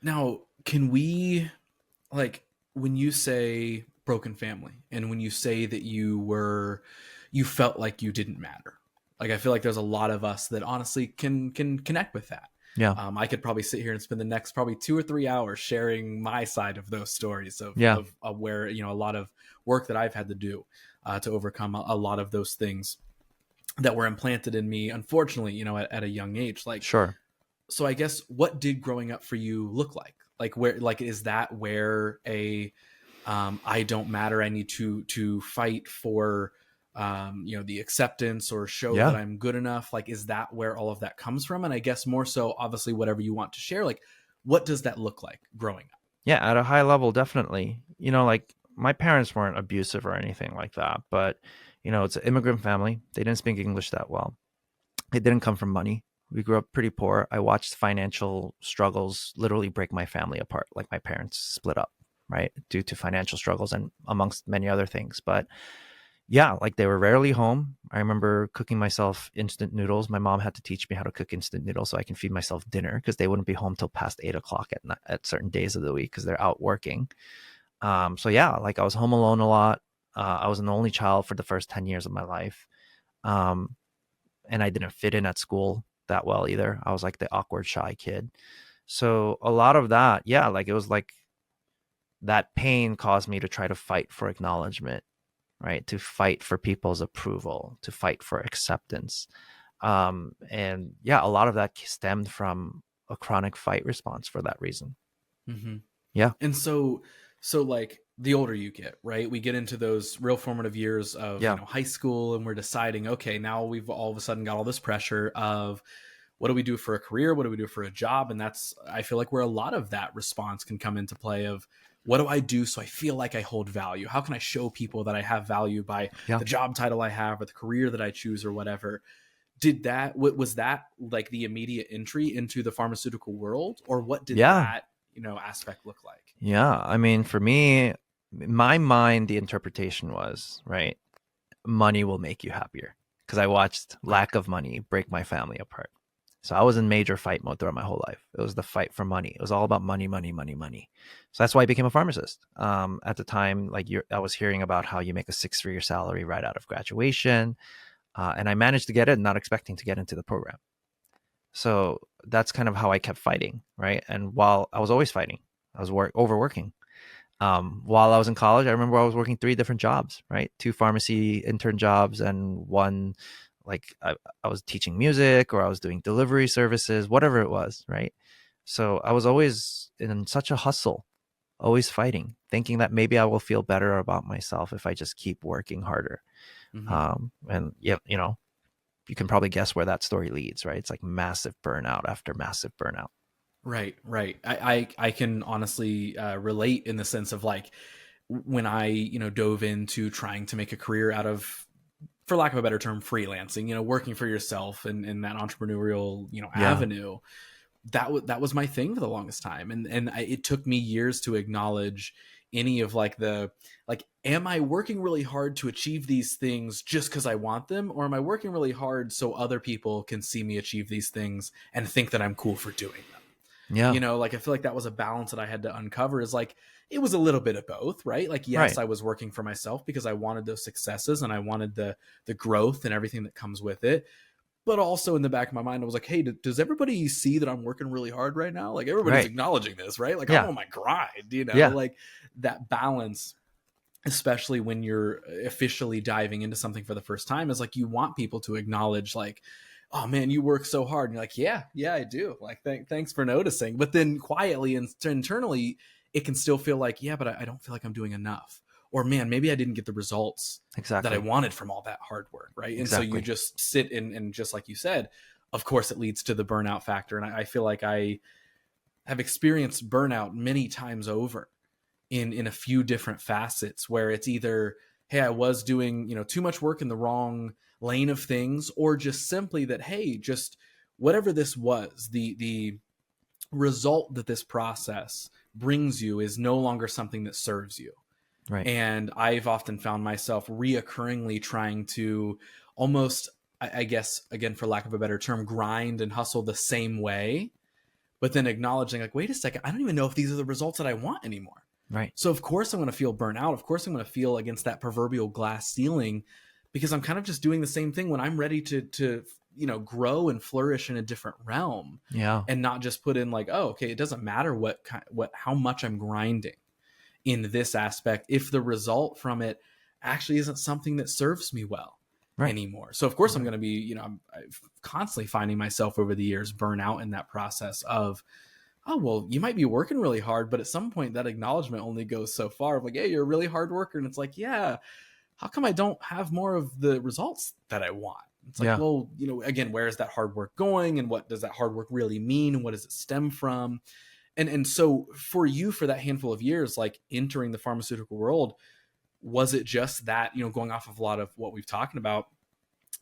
Now, can we, like, when you say broken family and when you say that you felt like you didn't matter, like, I feel like there's a lot of us that honestly can connect with that. Yeah, I could probably sit here and spend the next probably 2 or 3 hours sharing my side of those stories yeah, of where, a lot of work that I've had to do to overcome a lot of those things that were implanted in me, unfortunately, at a young age. Like, sure. so I guess, what did growing up for you look like? Like, where, like, is that where a I don't matter, I need to fight for the acceptance or show that Yeah, I'm good enough? Like, is that where all of that comes from? And I guess more so, obviously, whatever you want to share, like, what does that look like growing up? yeah. At a high level, definitely. Like my parents weren't abusive or anything like that, but it's an immigrant family. They didn't speak English that well. It didn't come from money. We grew up pretty poor. I watched financial struggles literally break my family apart. Like my parents split up, right, due to financial struggles and amongst many other things. But yeah, like they were rarely home. I remember cooking myself instant noodles. My mom had to teach me how to cook instant noodles so I can feed myself dinner because they wouldn't be home till past 8 o'clock at night, at certain days of the week because they're out working. So yeah, like I was home alone a lot. I was an only child for the first 10 years of my life. Um, and I didn't fit in at school that well either. I was like the awkward, shy kid. So a lot of that, yeah, like it was like that pain caused me to try to fight for acknowledgement, right? To fight for people's approval, to fight for acceptance. And yeah, a lot of that stemmed from a chronic fight response for that reason. Hmm. Yeah. And so like, the older you get, right, we get into those real formative years of Yeah. high school, and we're deciding, okay, now we've all of a sudden got all this pressure of, what do we do for a career? What do we do for a job? And that's, I feel like, where a lot of that response can come into play of, what do I do so I feel like I hold value? How can I show people that I have value by Yeah. the job title I have or the career that I choose or whatever? Did that, was that like the immediate entry into the pharmaceutical world, or what did Yeah. that, aspect look like? Yeah. I mean, for me, in my mind, the interpretation was, right, money will make you happier. Because I watched Right. lack of money break my family apart. So I was in major fight mode throughout my whole life. It was the fight for money. It was all about money, money, money, money. So that's why I became a pharmacist. At the time, like I was hearing about how you make a six-figure salary right out of graduation, and I managed to get it, not expecting to get into the program. So that's kind of how I kept fighting, right? And while I was always fighting, I was overworking. While I was in college, I remember I was working three different jobs, right? Two pharmacy intern jobs and one, like I was teaching music or I was doing delivery services, whatever it was, right? So I was always in such a hustle, always fighting, thinking that maybe I will feel better about myself if I just keep working harder. Mm-hmm. And yeah, you can probably guess where that story leads, right? It's like massive burnout after massive burnout. Right, right. I can honestly relate in the sense of like, when I, dove into trying to make a career out of, for lack of a better term, freelancing, working for yourself and in that entrepreneurial, Yeah, avenue. That was my thing for the longest time, and it took me years to acknowledge any of like am I working really hard to achieve these things just because I want them, or am I working really hard so other people can see me achieve these things and think that I'm cool for doing them? yeah, Like, I feel like that was a balance that I had to uncover, is like, it was a little bit of both, right? Like, yes, right. I was working for myself because I wanted those successes and I wanted the growth and everything that comes with it. But also in the back of my mind, I was like, hey, does everybody see that I'm working really hard right now? Like, everybody's Right. acknowledging this, right? Like, I'm Yeah. on my grind, Yeah. like that balance, especially when you're officially diving into something for the first time, is like, you want people to acknowledge, like, oh man, you work so hard. And you're like, yeah, I do. Like, thanks for noticing. But then quietly and internally, it can still feel like, yeah, but I don't feel like I'm doing enough. Or man, maybe I didn't get the results that I Exactly. wanted from all that hard work, right? And so you Exactly. just sit in, and just like you said, of course, it leads to the burnout factor. And I feel like I have experienced burnout many times over in a few different facets, where it's either, hey, I was doing, too much work in the wrong lane of things, or just simply that, hey, just whatever this was, the result that this process brings you is no longer something that serves you. Right. And I've often found myself reoccurringly trying to almost, I guess, again, for lack of a better term, grind and hustle the same way, but then acknowledging, like, wait a second, I don't even know if these are the results that I want anymore. Right. So of course I'm going to feel burnout. Of course I'm going to feel against that proverbial glass ceiling, because I'm kind of just doing the same thing when I'm ready to grow and flourish in a different realm, Yeah. and not just put in like, oh, okay, it doesn't matter how much I'm grinding in this aspect if the result from it actually isn't something that serves me well Right. anymore. So of course I'm going to be, I'm constantly finding myself over the years burn out in that process of, oh, well, you might be working really hard, but at some point that acknowledgement only goes so far of like, yeah, you're a really hard worker. And it's like, yeah, how come I don't have more of the results that I want? It's like, Yeah. well, again, where is that hard work going, and what does that hard work really mean, and what does it stem from? And so for you, for that handful of years, like entering the pharmaceutical world, was it just that, going off of a lot of what we've talked about,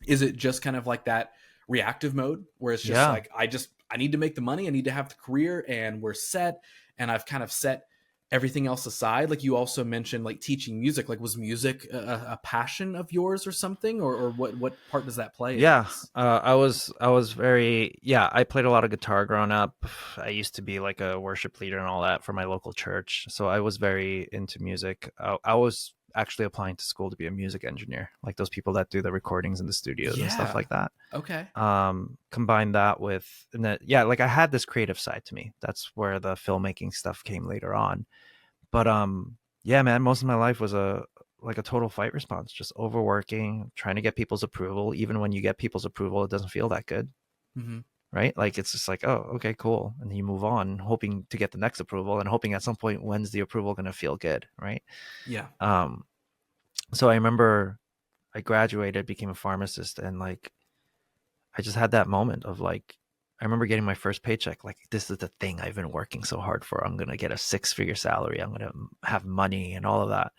is it just kind of like that reactive mode where it's just Yeah. like, I need to make the money, I need to have the career, and we're set, and I've kind of set everything else aside? Like, you also mentioned like teaching music. Like, was music a passion of yours or something, or what part does that play in Yeah. this? I was very, yeah, I played a lot of guitar growing up. I used to be like a worship leader and all that for my local church. So I was very into music. I was actually applying to school to be a music engineer, like those people that do the recordings in the studios and stuff Yeah. like that. Okay. Combine that with, and that, yeah, like I had this creative side to me. That's where the filmmaking stuff came later on. But yeah, man, most of my life was a total fight response, just overworking, trying to get people's approval. Even when you get people's approval, it doesn't feel that good, Mm-hmm. right? Like it's just like, oh, okay, cool, and then you move on, hoping to get the next approval, and hoping at some point, when's the approval going to feel good, right? Yeah. Um, so I remember I graduated, became a pharmacist, and like I just had that moment of like I remember getting my first paycheck. Like, this is the thing I've been working so hard for. I'm going to get a 6-figure salary. I'm going to have money and all of that.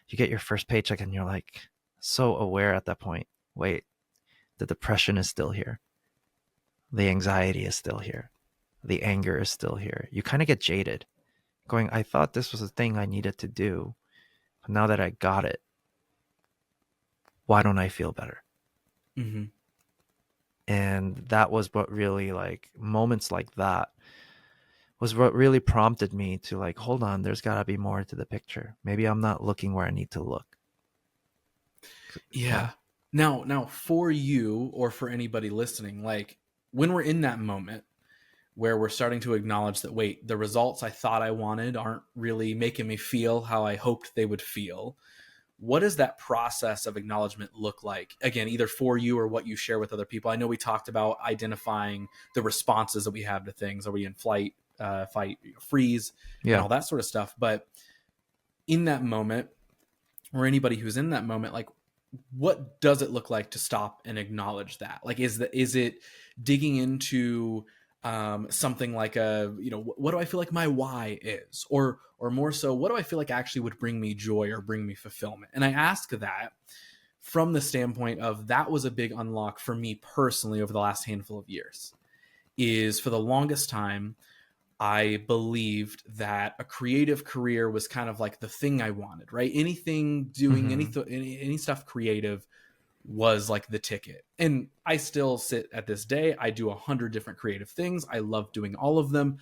You get your first paycheck and you're like so aware at that point. Wait, the depression is still here. The anxiety is still here. The anger is still here. You kind of get jaded going, I thought this was a thing I needed to do. But now that I got it, why don't I feel better? Mm-hmm. And that was what really, like, moments like that was what really prompted me to, like, hold on, there's got to be more to the picture. Maybe I'm not looking where I need to look. Yeah. Now for you or for anybody listening, like when we're in that moment where we're starting to acknowledge that, wait, the results I thought I wanted aren't really making me feel how I hoped they would feel. What does that process of acknowledgement look like? Again, either for you or what you share with other people. I know we talked about identifying the responses that we have to things. Are we in flight, fight, freeze, and all that sort of stuff? But in that moment, or anybody who's in that moment, like, what does it look like to stop and acknowledge that? Like, is it digging into something like what do I feel like my why is, or more so, what do I feel like actually would bring me joy or bring me fulfillment? And I ask that from the standpoint of, that was a big unlock for me personally over the last handful of years. Is for the longest time, I believed that a creative career was kind of like the thing I wanted, right? Anything doing any stuff creative was like the ticket. And I still sit at this day. I do 100 different creative things. I love doing all of them.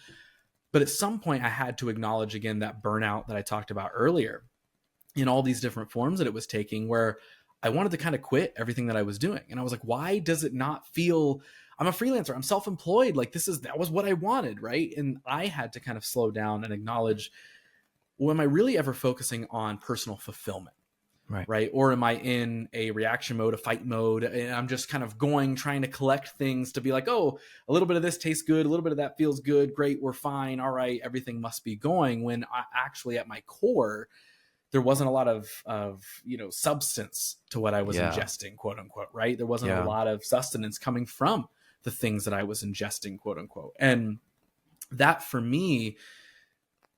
But at some point I had to acknowledge again that burnout that I talked about earlier in all these different forms that it was taking, where I wanted to kind of quit everything that I was doing. And I was like, why does it not feel, I'm a freelancer, I'm self-employed. Like, that was what I wanted. Right. And I had to kind of slow down and acknowledge, well, am I really ever focusing on personal fulfillment? Right. Or am I in a reaction mode, a fight mode? And I'm just kind of trying to collect things to be like, oh, a little bit of this tastes good. A little bit of that feels good. Great. We're fine. All right. Everything must be going, when I actually at my core, there wasn't a lot of substance to what I was ingesting, quote unquote. Right. There wasn't a lot of sustenance coming from the things that I was ingesting, quote unquote. And that for me,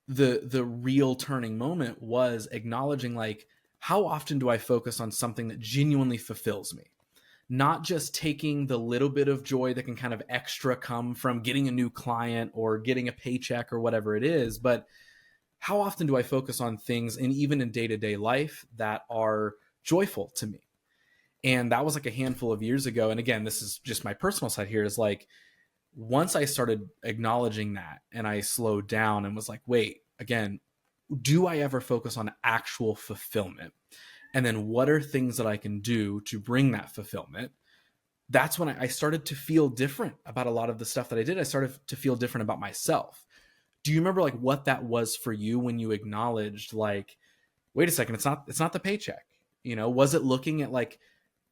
the real turning moment was acknowledging, like, how often do I focus on something that genuinely fulfills me? Not just taking the little bit of joy that can kind of extra come from getting a new client or getting a paycheck or whatever it is, but how often do I focus on things, and even in day-to-day life, that are joyful to me? And that was like a handful of years ago. And again, this is just my personal side here, is like, once I started acknowledging that and I slowed down and was like, wait, again, do I ever focus on actual fulfillment? And then what are things that I can do to bring that fulfillment? That's when I started to feel different about a lot of the stuff that I did. I started to feel different about myself. Do you remember, like, what that was for you when you acknowledged, like, wait a second, it's not the paycheck? Was it looking at, like,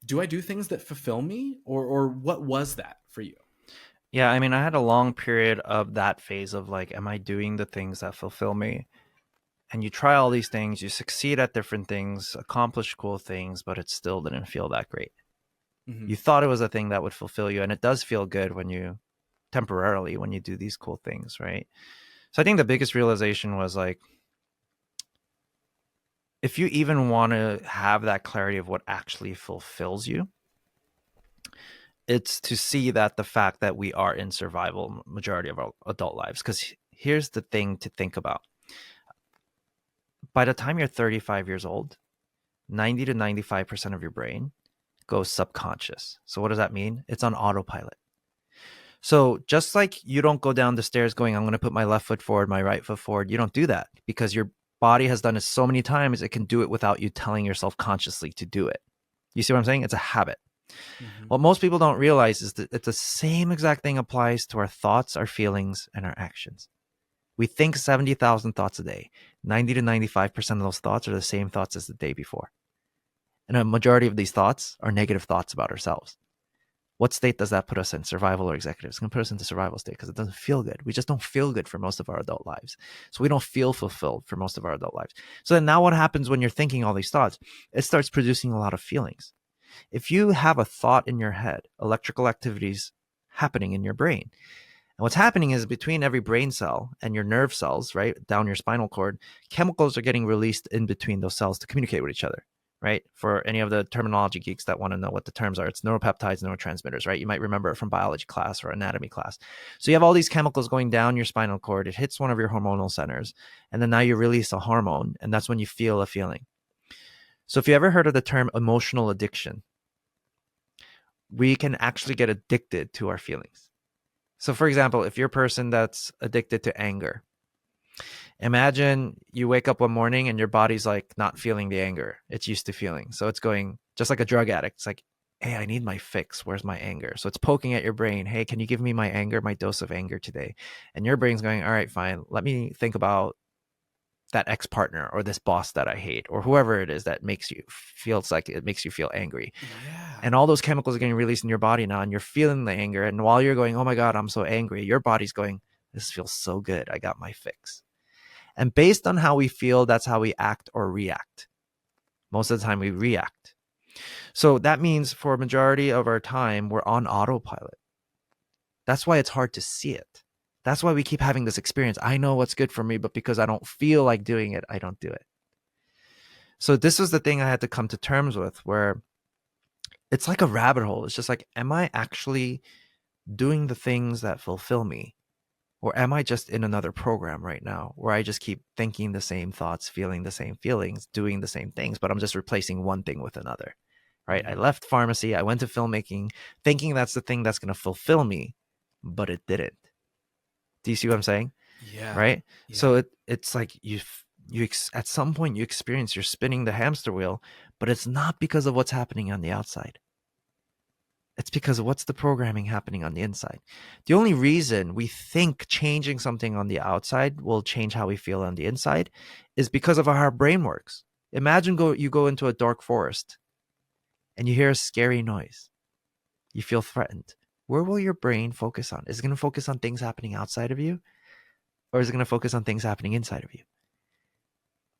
do I do things that fulfill me, or what was that for you? Yeah, I mean, I had a long period of that phase of, like, am I doing the things that fulfill me? And you try all these things, you succeed at different things, accomplish cool things, but it still didn't feel that great. Mm-hmm. You thought it was a thing that would fulfill you, and it does feel good when you do these cool things, right? So I think the biggest realization was, like, if you even want to have that clarity of what actually fulfills you, it's to see that the fact that we are in survival majority of our adult lives. Because here's the thing to think about. By the time you're 35 years old, 90 to 95% of your brain goes subconscious. So what does that mean? It's on autopilot. So just like you don't go down the stairs going, I'm going to put my left foot forward, my right foot forward. You don't do that because your body has done it so many times, it can do it without you telling yourself consciously to do it. You see what I'm saying? It's a habit. Mm-hmm. What most people don't realize is that it's the same exact thing applies to our thoughts, our feelings, and our actions. We think 70,000 thoughts a day. 90 to 95% of those thoughts are the same thoughts as the day before. And a majority of these thoughts are negative thoughts about ourselves. What state does that put us in? Survival or executive? It's going to put us into survival state because it doesn't feel good. We just don't feel good for most of our adult lives. So we don't feel fulfilled for most of our adult lives. So then now what happens when you're thinking all these thoughts? It starts producing a lot of feelings. If you have a thought in your head, electrical activities happening in your brain. And what's happening is between every brain cell and your nerve cells, right, down your spinal cord, chemicals are getting released in between those cells to communicate with each other, right? For any of the terminology geeks that want to know what the terms are, it's neuropeptides, neurotransmitters, right? You might remember it from biology class or anatomy class. So you have all these chemicals going down your spinal cord. It hits one of your hormonal centers, and then now you release a hormone, and that's when you feel a feeling. So if you ever heard of the term emotional addiction, we can actually get addicted to our feelings. So for example, if you're a person that's addicted to anger, imagine you wake up one morning and your body's like not feeling the anger it's used to feeling. So it's going just like a drug addict. It's like, hey, I need my fix. Where's my anger? So it's poking at your brain. Hey, can you give me my anger, my dose of anger today? And your brain's going, all right, fine. Let me think about that ex-partner or this boss that I hate or whoever it is that makes you feels like it makes you feel angry. Yeah. And all those chemicals are getting released in your body now, and you're feeling the anger. And while you're going, oh my God, I'm so angry, your body's going, this feels so good. I got my fix. And based on how we feel, that's how we act or react. Most of the time we react. So that means for a majority of our time, we're on autopilot. That's why it's hard to see it. That's why we keep having this experience. I know what's good for me, but because I don't feel like doing it, I don't do it. So this was the thing I had to come to terms with, where it's like a rabbit hole. It's just like, am I actually doing the things that fulfill me? Or am I just in another program right now where I just keep thinking the same thoughts, feeling the same feelings, doing the same things, but I'm just replacing one thing with another, right? I left pharmacy. I went to filmmaking thinking that's the thing that's going to fulfill me, but it didn't. Do you see what I'm saying? Yeah. Right. Yeah. So it's like you at some point you experience you're spinning the hamster wheel, but it's not because of what's happening on the outside. It's because of what's the programming happening on the inside. The only reason we think changing something on the outside will change how we feel on the inside is because of how our brain works. Imagine you go into a dark forest and you hear a scary noise. You feel threatened. Where will your brain focus on? Is it going to focus on things happening outside of you? Or is it going to focus on things happening inside of you?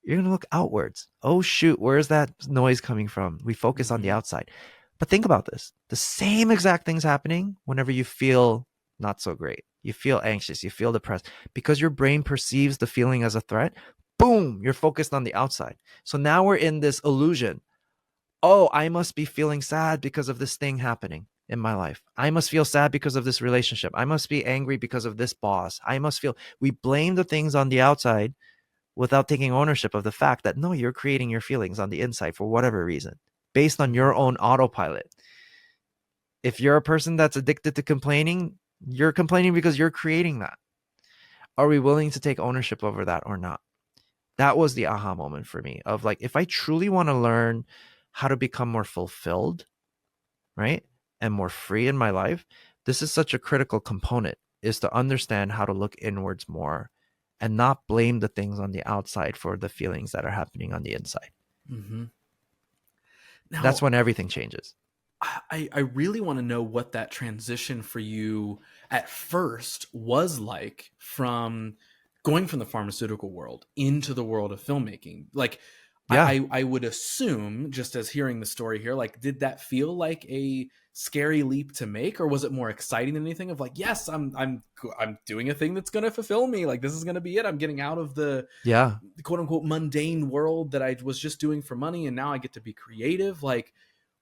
You're going to look outwards. Oh, shoot, where's that noise coming from? We focus on the outside. But think about this. The same exact thing's happening whenever you feel not so great. You feel anxious. You feel depressed. Because your brain perceives the feeling as a threat, boom, you're focused on the outside. So now we're in this illusion. Oh, I must be feeling sad because of this thing happening in my life. I must feel sad because of this relationship. I must be angry because of this boss. We blame the things on the outside without taking ownership of the fact that, no, you're creating your feelings on the inside for whatever reason, based on your own autopilot. If you're a person that's addicted to complaining, you're complaining because you're creating that. Are we willing to take ownership over that or not? That was the aha moment for me of like, if I truly want to learn how to become more fulfilled, right, and more free in my life, this is such a critical component, is to understand how to look inwards more and not blame the things on the outside for the feelings that are happening on the inside. Mm-hmm. Now, that's when everything changes. I really want to know what that transition for you at first was like, from going from the pharmaceutical world into the world of filmmaking. Like, Yeah. I would assume, just as hearing the story here, like, did that feel like a scary leap to make, or was it more exciting than anything of like, yes, I'm doing a thing that's going to fulfill me. Like, this is going to be it. I'm getting out of the quote unquote mundane world that I was just doing for money, and now I get to be creative. Like,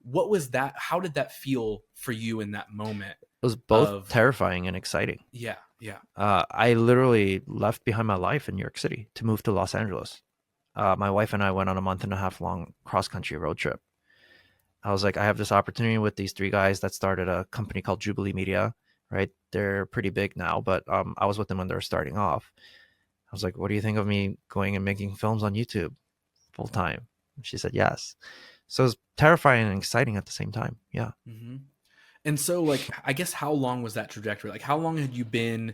what was that? How did that feel for you in that moment? It was both terrifying and exciting. Yeah. Yeah. I literally left behind my life in New York City to move to Los Angeles. My wife and I went on a 1.5 month long cross-country road trip. I was like, I have this opportunity with these 3 guys that started a company called Jubilee Media, right? They're pretty big now, but I was with them when they were starting off. I was like, what do you think of me going and making films on YouTube full time? She said, yes. So it was terrifying and exciting at the same time. Yeah. Mm-hmm. And so, like, I guess, how long was that trajectory? Like, how long had you been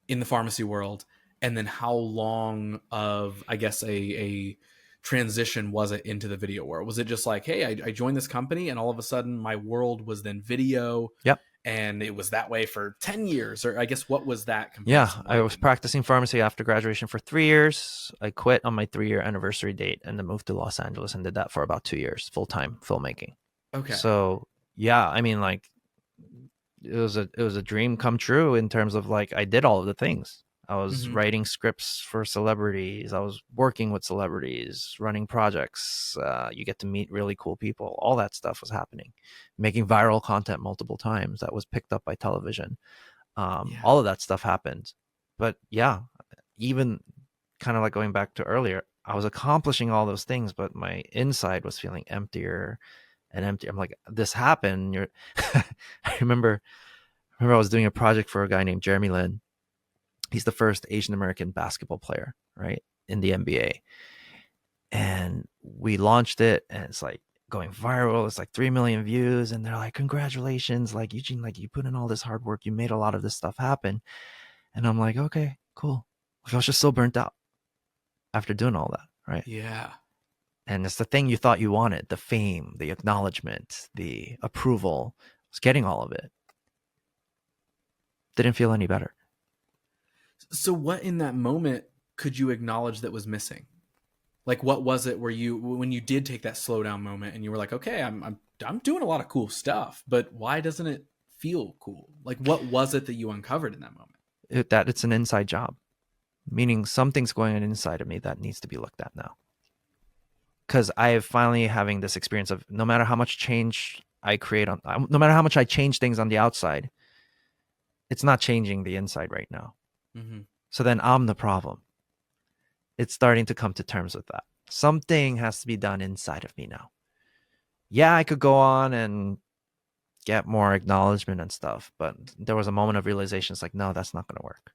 in the pharmacy world? And then how long of, I guess, a transition was it into the video world? Was it just like, hey, I joined this company and all of a sudden my world was then video? Yep. And it was that way for 10 years? Or I guess, what was that? Yeah, I was practicing pharmacy after graduation for 3 years. I quit on my 3-year anniversary date and then moved to Los Angeles and did that for about 2 years, full-time filmmaking. Okay. So, yeah, I mean, like, it was a dream come true in terms of like I did all of the things. I was Mm-hmm. writing scripts for celebrities. I was working with celebrities, running projects. You get to meet really cool people. All that stuff was happening. Making viral content multiple times that was picked up by television. Yeah. All of that stuff happened. But yeah, even kind of like going back to earlier, I was accomplishing all those things, but my inside was feeling emptier and empty. I'm like, this happened. You're I remember I was doing a project for a guy named Jeremy Lin. He's the first Asian American basketball player, right, in the NBA. And we launched it, and it's like going viral. It's like 3 million views, and they're like, "Congratulations, like Eugene, like you put in all this hard work. You made a lot of this stuff happen." And I'm like, "Okay, cool." Like I was just so burnt out after doing all that, right? Yeah. And it's the thing you thought you wanted, the fame, the acknowledgement, the approval. I was getting all of it. Didn't feel any better. So what in that moment could you acknowledge that was missing? Like what was it where you when you did take that slow down moment and you were like, okay, I'm doing a lot of cool stuff, but why doesn't it feel cool? Like what was it that you uncovered in that moment? That it's an inside job, meaning something's going on inside of me that needs to be looked at now. Because I have finally having this experience of no matter how much change I create no matter how much I change things on the outside, it's not changing the inside right now. Mm-hmm. So then I'm the problem. It's starting to come to terms with that. Something has to be done inside of me now. Yeah, I could go on and get more acknowledgement and stuff, but there was a moment of realization. It's like, no, that's not going to work.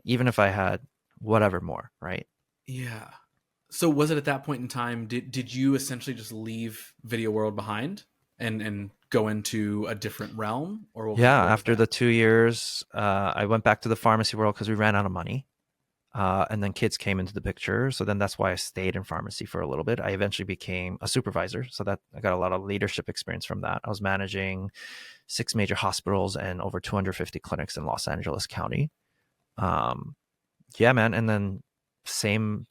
Even if I had whatever more, right? Yeah. So was it at that point in time, did you essentially just leave Video World behind and go into a different realm? Or Yeah, what was after that? the 2 years, I went back to the pharmacy world because we ran out of money. And then kids came into the picture. So then that's why I stayed in pharmacy for a little bit. I eventually became a supervisor. So that I got a lot of leadership experience from that. I was managing 6 major hospitals and over 250 clinics in Los Angeles County. Um, yeah, man. And then same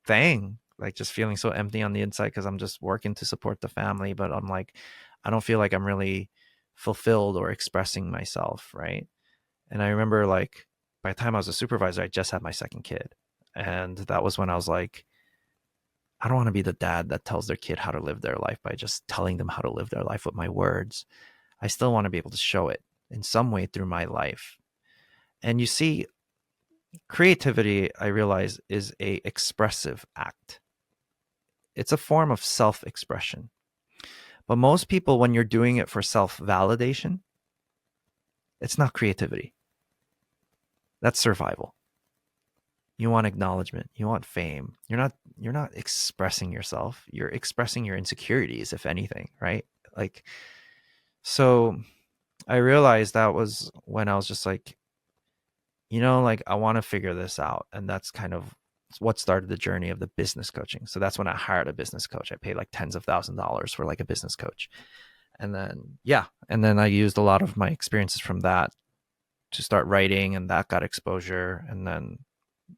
thing. Like just feeling so empty on the inside because I'm just working to support the family, but I'm like, I don't feel like I'm really fulfilled or expressing myself, right? And I remember like by the time I was a supervisor, I just had my second kid. And that was when I was like, I don't want to be the dad that tells their kid how to live their life by just telling them how to live their life with my words. I still want to be able to show it in some way through my life. And you see, creativity, I realize, is a expressive act. It's a form of self-expression. But most people, when you're doing it for self-validation, it's not creativity. That's survival. You want acknowledgement. You want fame. You're not expressing yourself. You're expressing your insecurities, if anything, right? Like, so I realized that was when I was just like, like I want to figure this out. And that's kind of what started the journey of the business coaching. So that's when I hired a business coach. I paid like tens of $1,000s for like a business coach. And then, yeah. And then I used a lot of my experiences from that to start writing, and that got exposure. And then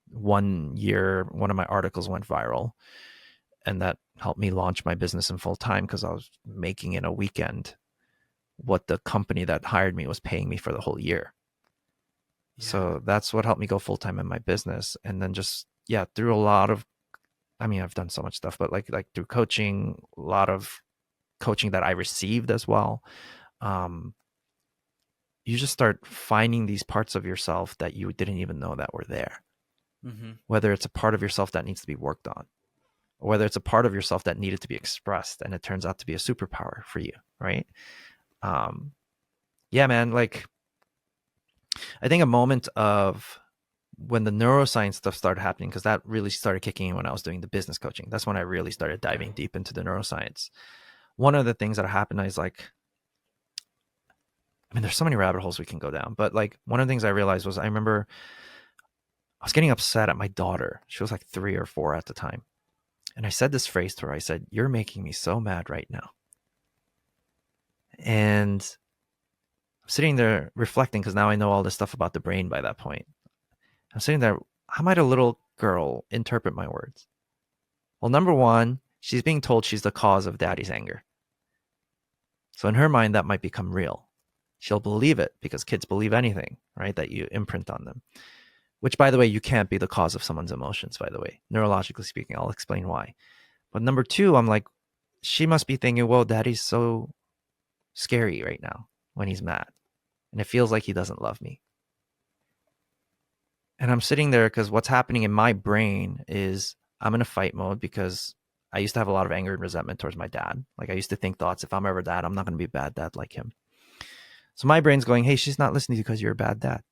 one year, one of my articles went viral, and that helped me launch my business in full time because I was making in a weekend what the company that hired me was paying me for the whole year. Yeah. So that's what helped me go full time in my business. And then just, yeah, through a lot of, I mean, I've done so much stuff, but like through coaching, a lot of coaching that I received as well. Um, you just start finding these parts of yourself that you didn't even know that were there. Mm-hmm. Whether it's a part of yourself that needs to be worked on, or whether it's a part of yourself that needed to be expressed and it turns out to be a superpower for you, right? Um, yeah, man, like I think a moment of when the neuroscience stuff started happening, because that really started kicking in when I was doing the business coaching. That's when I really started diving deep into the neuroscience. One of the things that happened is like, I mean, there's so many rabbit holes we can go down, but like one of the things I realized was I remember I was getting upset at my daughter. She was like 3 or 4 at the time. And I said this phrase to her. I said, "You're making me so mad right now." And I'm sitting there reflecting because now I know all this stuff about the brain by that point. I'm sitting there, how might a little girl interpret my words? Well, number one, she's being told she's the cause of daddy's anger. So in her mind, that might become real. She'll believe it because kids believe anything, right, that you imprint on them. Which, by the way, you can't be the cause of someone's emotions, by the way. Neurologically speaking, I'll explain why. But number two, I'm like, she must be thinking, well, daddy's so scary right now when he's mad. And it feels like he doesn't love me. And I'm sitting there because what's happening in my brain is I'm in a fight mode because I used to have a lot of anger and resentment towards my dad. Like I used to think thoughts, if I'm ever dad, I'm not going to be a bad dad like him. So my brain's going, hey, she's not listening to you because you're a bad dad.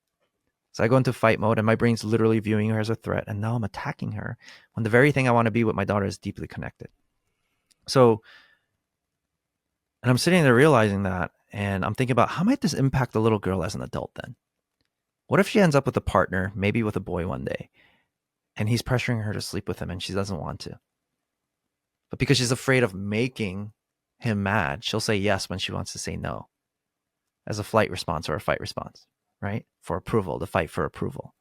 So I go into fight mode and my brain's literally viewing her as a threat. And now I'm attacking her when the very thing I want to be with my daughter is deeply connected. So, and I'm sitting there realizing that, and I'm thinking about how might this impact the little girl as an adult then? What if she ends up with a partner, maybe with a boy one day, and he's pressuring her to sleep with him and she doesn't want to? But because she's afraid of making him mad, she'll say yes when she wants to say no as a flight response or a fight response, right? For approval, the fight for approval.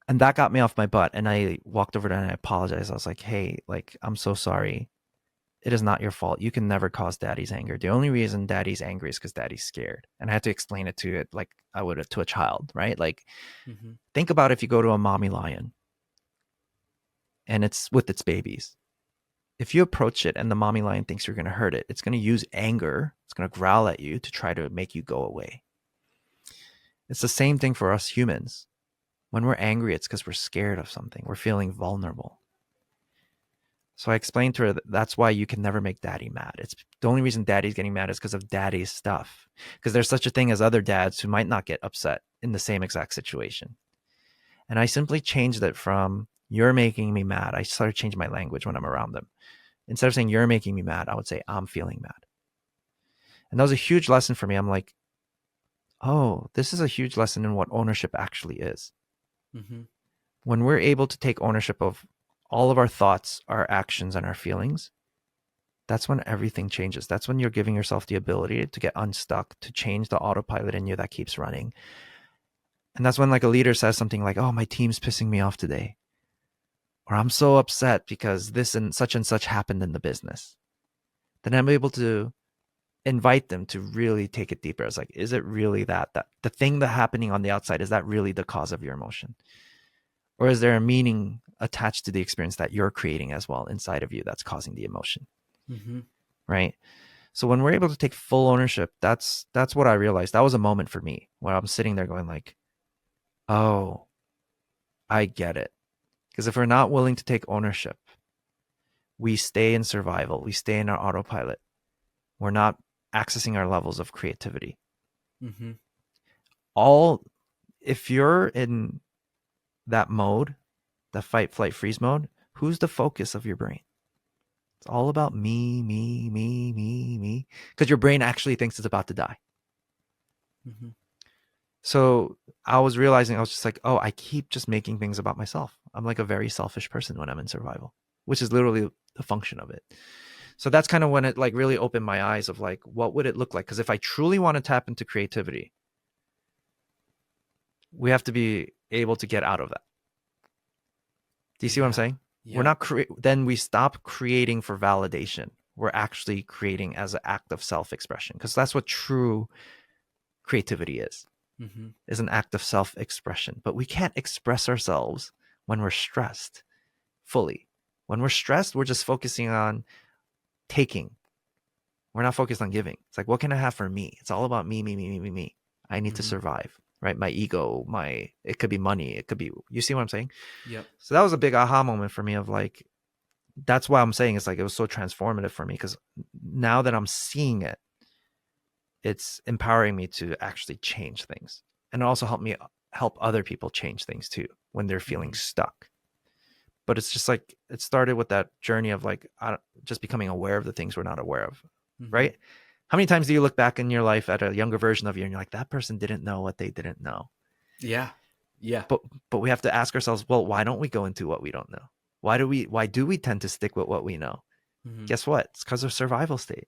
And that got me off my butt. And I walked over to her and I apologized. I was like, hey, like, I'm so sorry. It is not your fault. You can never cause daddy's anger. The only reason daddy's angry is because daddy's scared. And I had to explain it to it like I would to a child, right? Like, think about if you go to a mommy lion and it's with its babies. If you approach it and the mommy lion thinks you're going to hurt it, it's going to use anger. It's going to growl at you to try to make you go away. It's the same thing for us humans. When we're angry, it's because we're scared of something. We're feeling vulnerable. So I explained to her that that's why you can never make daddy mad. It's the only reason daddy's getting mad is because of daddy's stuff. Because there's such a thing as other dads who might not get upset in the same exact situation. And I simply changed it from you're making me mad. I started changing my language when I'm around them. Instead of saying you're making me mad, I would say I'm feeling mad. And that was a huge lesson for me. I'm like, oh, this is a huge lesson in what ownership actually is. When we're able to take ownership of all of our thoughts, our actions, and our feelings, that's when everything changes. That's when you're giving yourself the ability to get unstuck, to change the autopilot in you that keeps running. And that's when like a leader says something like, oh, my team's pissing me off today. Or I'm so upset because this and such happened in the business. Then I'm able to invite them to really take it deeper. It's like, is it really that the thing that happening on the outside, is that really the cause of your emotion? Or is there a meaning attached to the experience that you're creating as well inside of you that's causing the emotion? Right? So when we're able to take full ownership, that's what I realized. That was a moment for me where I'm sitting there going like, oh, I get it. Because if we're not willing to take ownership, we stay in survival. We stay in our autopilot. We're not accessing our levels of creativity. If you're in that mode, the fight, flight, freeze mode, who's the focus of your brain? It's all about me, me, me, me, me. Because your brain actually thinks it's about to die. So I was realizing, I was just like, oh, I keep just making things about myself. I'm like a very selfish person when I'm in survival, which is literally the function of it. So that's kind of when it like really opened my eyes of like, what would it look like? Because if I truly want to tap into creativity, we have to be able to get out of that. Do you see what I'm saying? We're not then we stop creating for validation. We're actually creating as an act of self-expression, because that's what true creativity is an act of self-expression. But we can't express ourselves when we're stressed fully. When we're stressed, we're just focusing on taking. We're not focused on giving. It's like, what can I have for me? It's all about me, me, me, me, me, me. I need to survive, right? My ego, it could be money. It could be, you see what I'm saying? Yep. So that was a big aha moment for me of like, that's why I'm saying it's like, it was so transformative for me, because now that I'm seeing it, it's empowering me to actually change things, and also help other people change things too when they're feeling stuck. But it's just like, it started with that journey of like, just becoming aware of the things we're not aware of, right? How many times do you look back in your life at a younger version of you and you're like, that person didn't know what they didn't know? Yeah. But we have to ask ourselves, well, why don't we go into what we don't know? Why do we tend to stick with what we know? Guess what? It's because of survival state.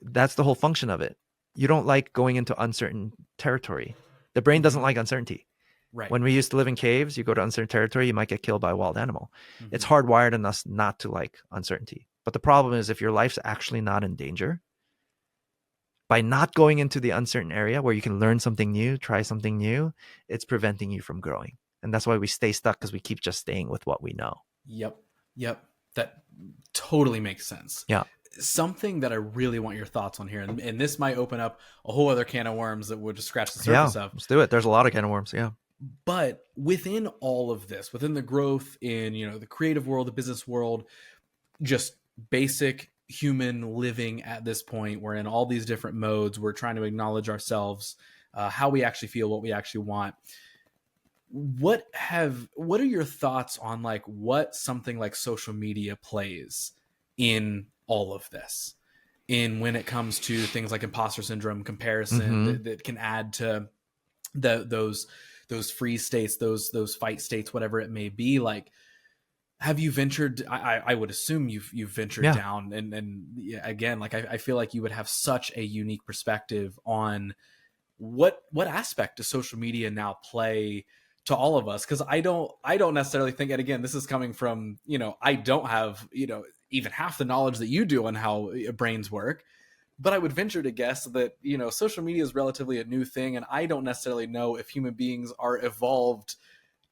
That's the whole function of it. You don't like going into uncertain territory. The brain doesn't like uncertainty. Right. When we used to live in caves, you go to uncertain territory, you might get killed by a wild animal. It's hardwired in us not to like uncertainty. But the problem is, if your life's actually not in danger, by not going into the uncertain area where you can learn something new, try something new, it's preventing you from growing. And that's why we stay stuck, because we keep just staying with what we know. Yep. Yep. That totally makes sense. Yeah. Something that I really want your thoughts on here, and this might open up a whole other can of worms that we'll just scratch the surface of. Let's do it. There's a lot of can of worms. Yeah. But within all of this, within the growth in, the creative world, the business world, just basic human living at this point, we're in all these different modes. We're trying to acknowledge ourselves, how we actually feel, what we actually want. What are your thoughts on like what something like social media plays in all of this, in when it comes to things like imposter syndrome, comparison, that can add to those freeze states, those fight states, whatever it may be? Like, have you ventured, I would assume you've ventured down and again, like I feel like you would have such a unique perspective on what aspect does social media now play to all of us? Because I don't necessarily think, and again, this is coming from, I don't have, even half the knowledge that you do on how brains work, but I would venture to guess that, social media is relatively a new thing. And I don't necessarily know if human beings are evolved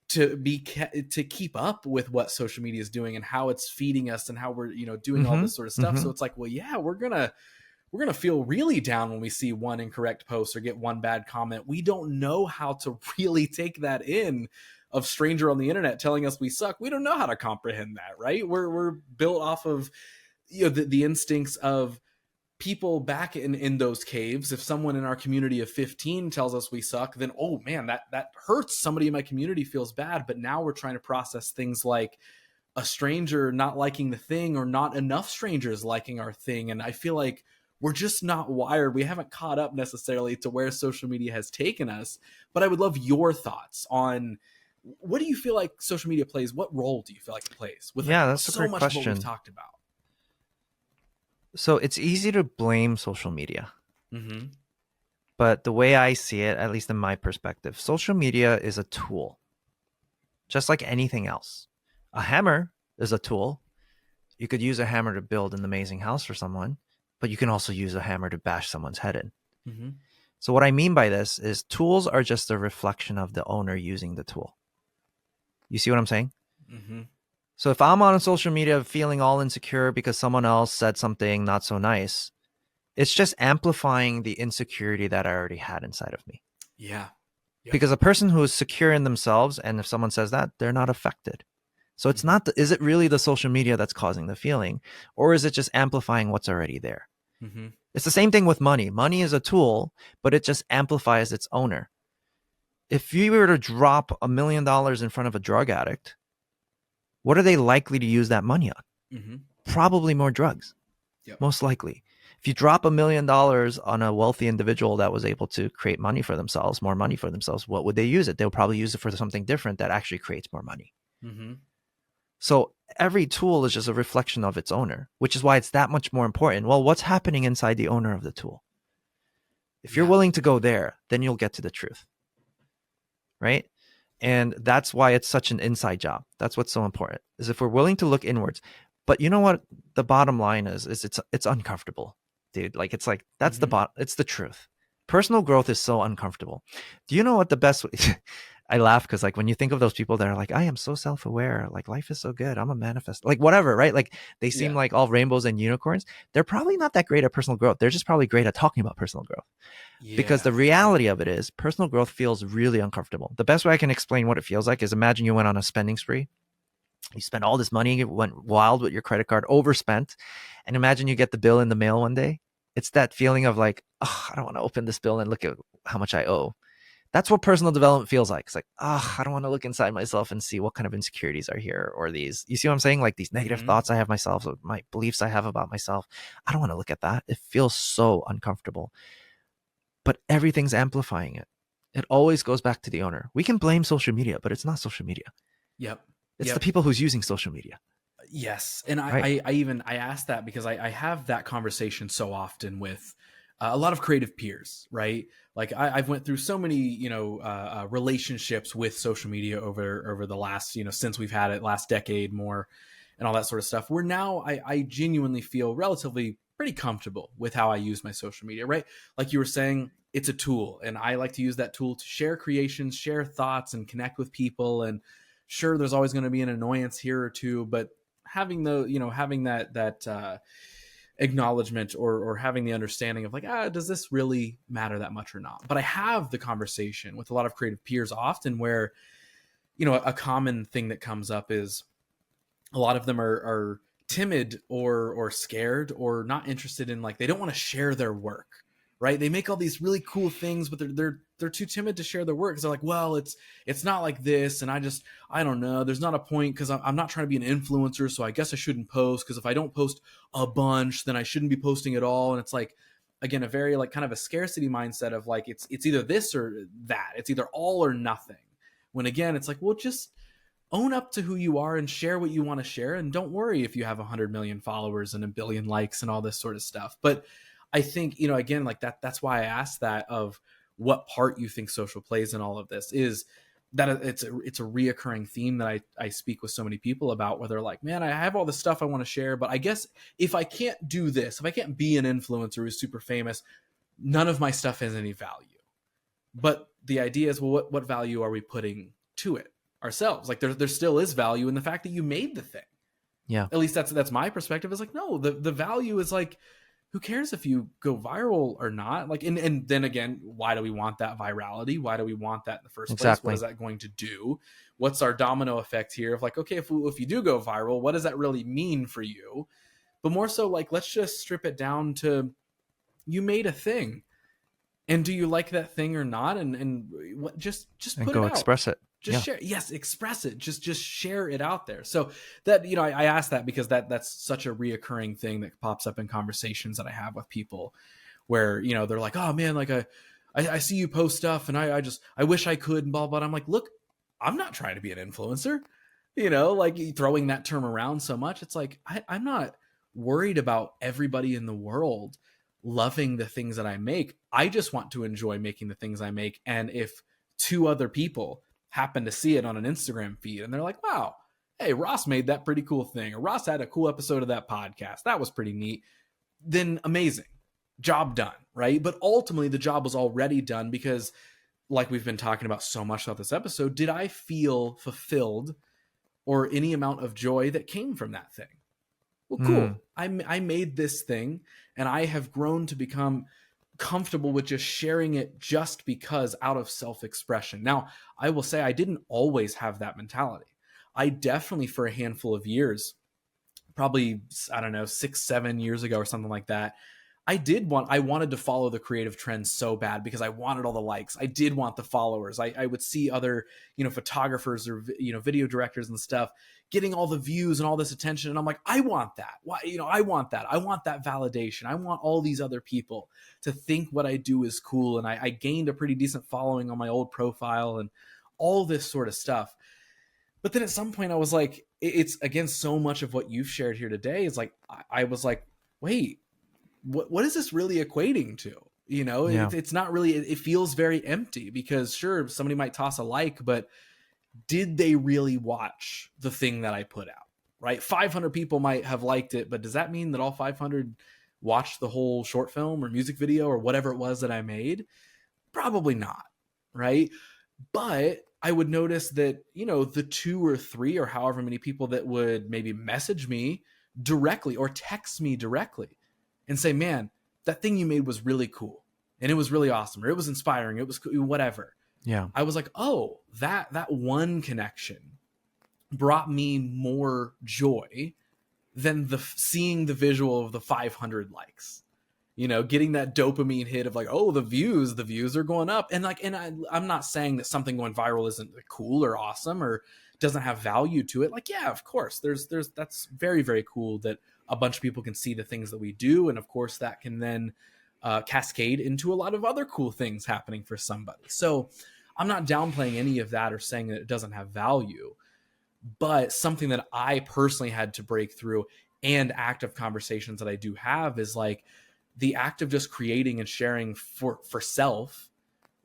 to keep up with what social media is doing and how it's feeding us and how we're, doing all this sort of stuff. So it's like, well, yeah, we're going to feel really down when we see one incorrect post or get one bad comment. We don't know how to really take that in, of stranger on the internet telling us we suck. We don't know how to comprehend that, right? We're built off of, the instincts of people back in those caves. If someone in our community of 15 tells us we suck, then, oh man, that hurts. Somebody in my community feels bad. But now we're trying to process things like a stranger not liking the thing, or not enough strangers liking our thing. And I feel like we're just not wired. We haven't caught up necessarily to where social media has taken us. But I would love your thoughts on, what do you feel like social media plays? What role do you feel like it plays? With that's so a great much question. of what we've talked about. So it's easy to blame social media. But the way I see it, at least in my perspective, social media is a tool, just like anything else. A hammer is a tool. You could use a hammer to build an amazing house for someone, but you can also use a hammer to bash someone's head in. So what I mean by this is, tools are just a reflection of the owner using the tool. You see what I'm saying? So if I'm on social media feeling all insecure because someone else said something not so nice, it's just amplifying the insecurity that I already had inside of me. Yeah. Because a person who is secure in themselves, and if someone says that, they're not affected. So it's not, is it really the social media that's causing the feeling, or is it just amplifying what's already there? It's the same thing with money. Money is a tool, but it just amplifies its owner. If you were to drop $1 million in front of a drug addict, what are they likely to use that money on? Probably more drugs, most likely. If you drop $1 million on a wealthy individual that was able to create money for themselves, more money for themselves, what would they use it? They'll probably use it for something different that actually creates more money. So every tool is just a reflection of its owner, which is why it's that much more important. Well, what's happening inside the owner of the tool? If you're willing to go there, then you'll get to the truth, right? And that's why it's such an inside job. That's what's so important, is if we're willing to look inwards. But you know what? The bottom line is it's uncomfortable, dude. Like, it's like, that's it's the truth. Personal growth is so uncomfortable. Do you know what the best I laugh because, like, when you think of those people that are like, I am so self-aware, like, life is so good, I'm a manifest, like, whatever, right? Like, they seem like all rainbows and unicorns. They're probably not that great at personal growth. They're just probably great at talking about personal growth. Because the reality of it is, personal growth feels really uncomfortable. The best way I can explain what it feels like is, imagine you went on a spending spree. You spent all this money, went wild with your credit card, overspent, and imagine you get the bill in the mail one day. It's that feeling of like, oh, I don't want to open this bill and look at how much I owe. That's what personal development feels like. It's like, oh, I don't want to look inside myself and see what kind of insecurities are here, or these, you see what I'm saying? Like, these negative thoughts I have myself, or my beliefs I have about myself. I don't want to look at that. It feels so uncomfortable, but everything's amplifying it. It always goes back to the owner. We can blame social media, but it's not social media. It's the people who's using social media. Yes. And I asked that because I have that conversation so often with a lot of creative peers, right? Like, I've went through so many, relationships with social media over the last, since we've had it, last decade more, and all that sort of stuff, where now I genuinely feel relatively pretty comfortable with how I use my social media, right? Like you were saying, it's a tool, and I like to use that tool to share creations, share thoughts, and connect with people. And sure, there's always going to be an annoyance here or two, but having that acknowledgement, or having the understanding of like, does this really matter that much or not? But I have the conversation with a lot of creative peers often where, a common thing that comes up is a lot of them are timid or scared or not interested in, like, they don't want to share their work, right? They make all these really cool things, but they're too timid to share their work because they're like, well, it's not like this, and I don't know, there's not a point because I'm not trying to be an influencer, so I guess I shouldn't post, because if I don't post a bunch, then I shouldn't be posting at all. And it's like, again, a very like kind of a scarcity mindset of like, it's either this or that, it's either all or nothing. When again, it's like, well, just own up to who you are and share what you want to share, and don't worry if you have 100 million followers and a billion likes and all this sort of stuff. But I think, again, like that's why I asked that, of what part you think social plays in all of this. Is that it's a reoccurring theme that I speak with so many people about, where they're like, man, I have all this stuff I want to share, but I guess if I can't do this, if I can't be an influencer who's super famous, none of my stuff has any value. But the idea is, well, what value are we putting to it ourselves? Like there still is value in the fact that you made the thing. Yeah. At least that's my perspective. Is like, no, the value is like, who cares if you go viral or not? Like, and then again, why do we want that virality? Why do we want that in the first place? What is that going to do? What's our domino effect here of like, okay, if you do go viral, what does that really mean for you? But more so, like, let's just strip it down to, you made a thing, and do you like that thing or not? And what, just And put go it out. express it. Just share. Yes, express it. Just share it out there. So that, I asked that because that's such a reoccurring thing that pops up in conversations that I have with people, where, they're like, oh man, like I see you post stuff and I wish I could, and blah, blah. I'm like, look, I'm not trying to be an influencer, like throwing that term around so much. It's like, I'm not worried about everybody in the world loving the things that I make. I just want to enjoy making the things I make. And if two other people happen to see it on an Instagram feed and they're like, wow, hey, Ross made that pretty cool thing, or Ross had a cool episode of that podcast, that was pretty neat, then amazing, job done, right? But ultimately the job was already done, because like we've been talking about so much throughout this episode, did I feel fulfilled or any amount of joy that came from that thing? Well, cool. I made this thing, and I have grown to become comfortable with just sharing it just because, out of self-expression. Now, I will say I didn't always have that mentality. I definitely, for a handful of years, probably, I don't know, 6-7 years ago or something like that, I wanted to follow the creative trends so bad because I wanted all the likes. I did want the followers. I would see other, photographers or, video directors and stuff getting all the views and all this attention. And I'm like, I want that. Why? I want that. I want that validation. I want all these other people to think what I do is cool. And I gained a pretty decent following on my old profile and all this sort of stuff. But then at some point I was like, it's again, so much of what you've shared here today is like, I was like, wait, what is this really equating to? It's not really, it feels very empty, because sure, somebody might toss a like, but did they really watch the thing that I put out, right? 500 people might have liked it, but does that mean that all 500 watched the whole short film or music video or whatever it was that I made? Probably not, right? But I would notice that, the 2 or 3 or however many people that would maybe message me directly or text me directly and say, man, that thing you made was really cool, and it was really awesome, or it was inspiring, it was whatever. Yeah. I was like, oh, that one connection brought me more joy than seeing the visual of the 500 likes, getting that dopamine hit of like, oh, the views are going up. And like, I'm not saying that something going viral isn't cool or awesome or doesn't have value to it. Like, yeah, of course, there's that's very, very cool that a bunch of people can see the things that we do. And of course that can then cascade into a lot of other cool things happening for somebody. So I'm not downplaying any of that or saying that it doesn't have value, but something that I personally had to break through, and active conversations that I do have, is like the act of just creating and sharing for self,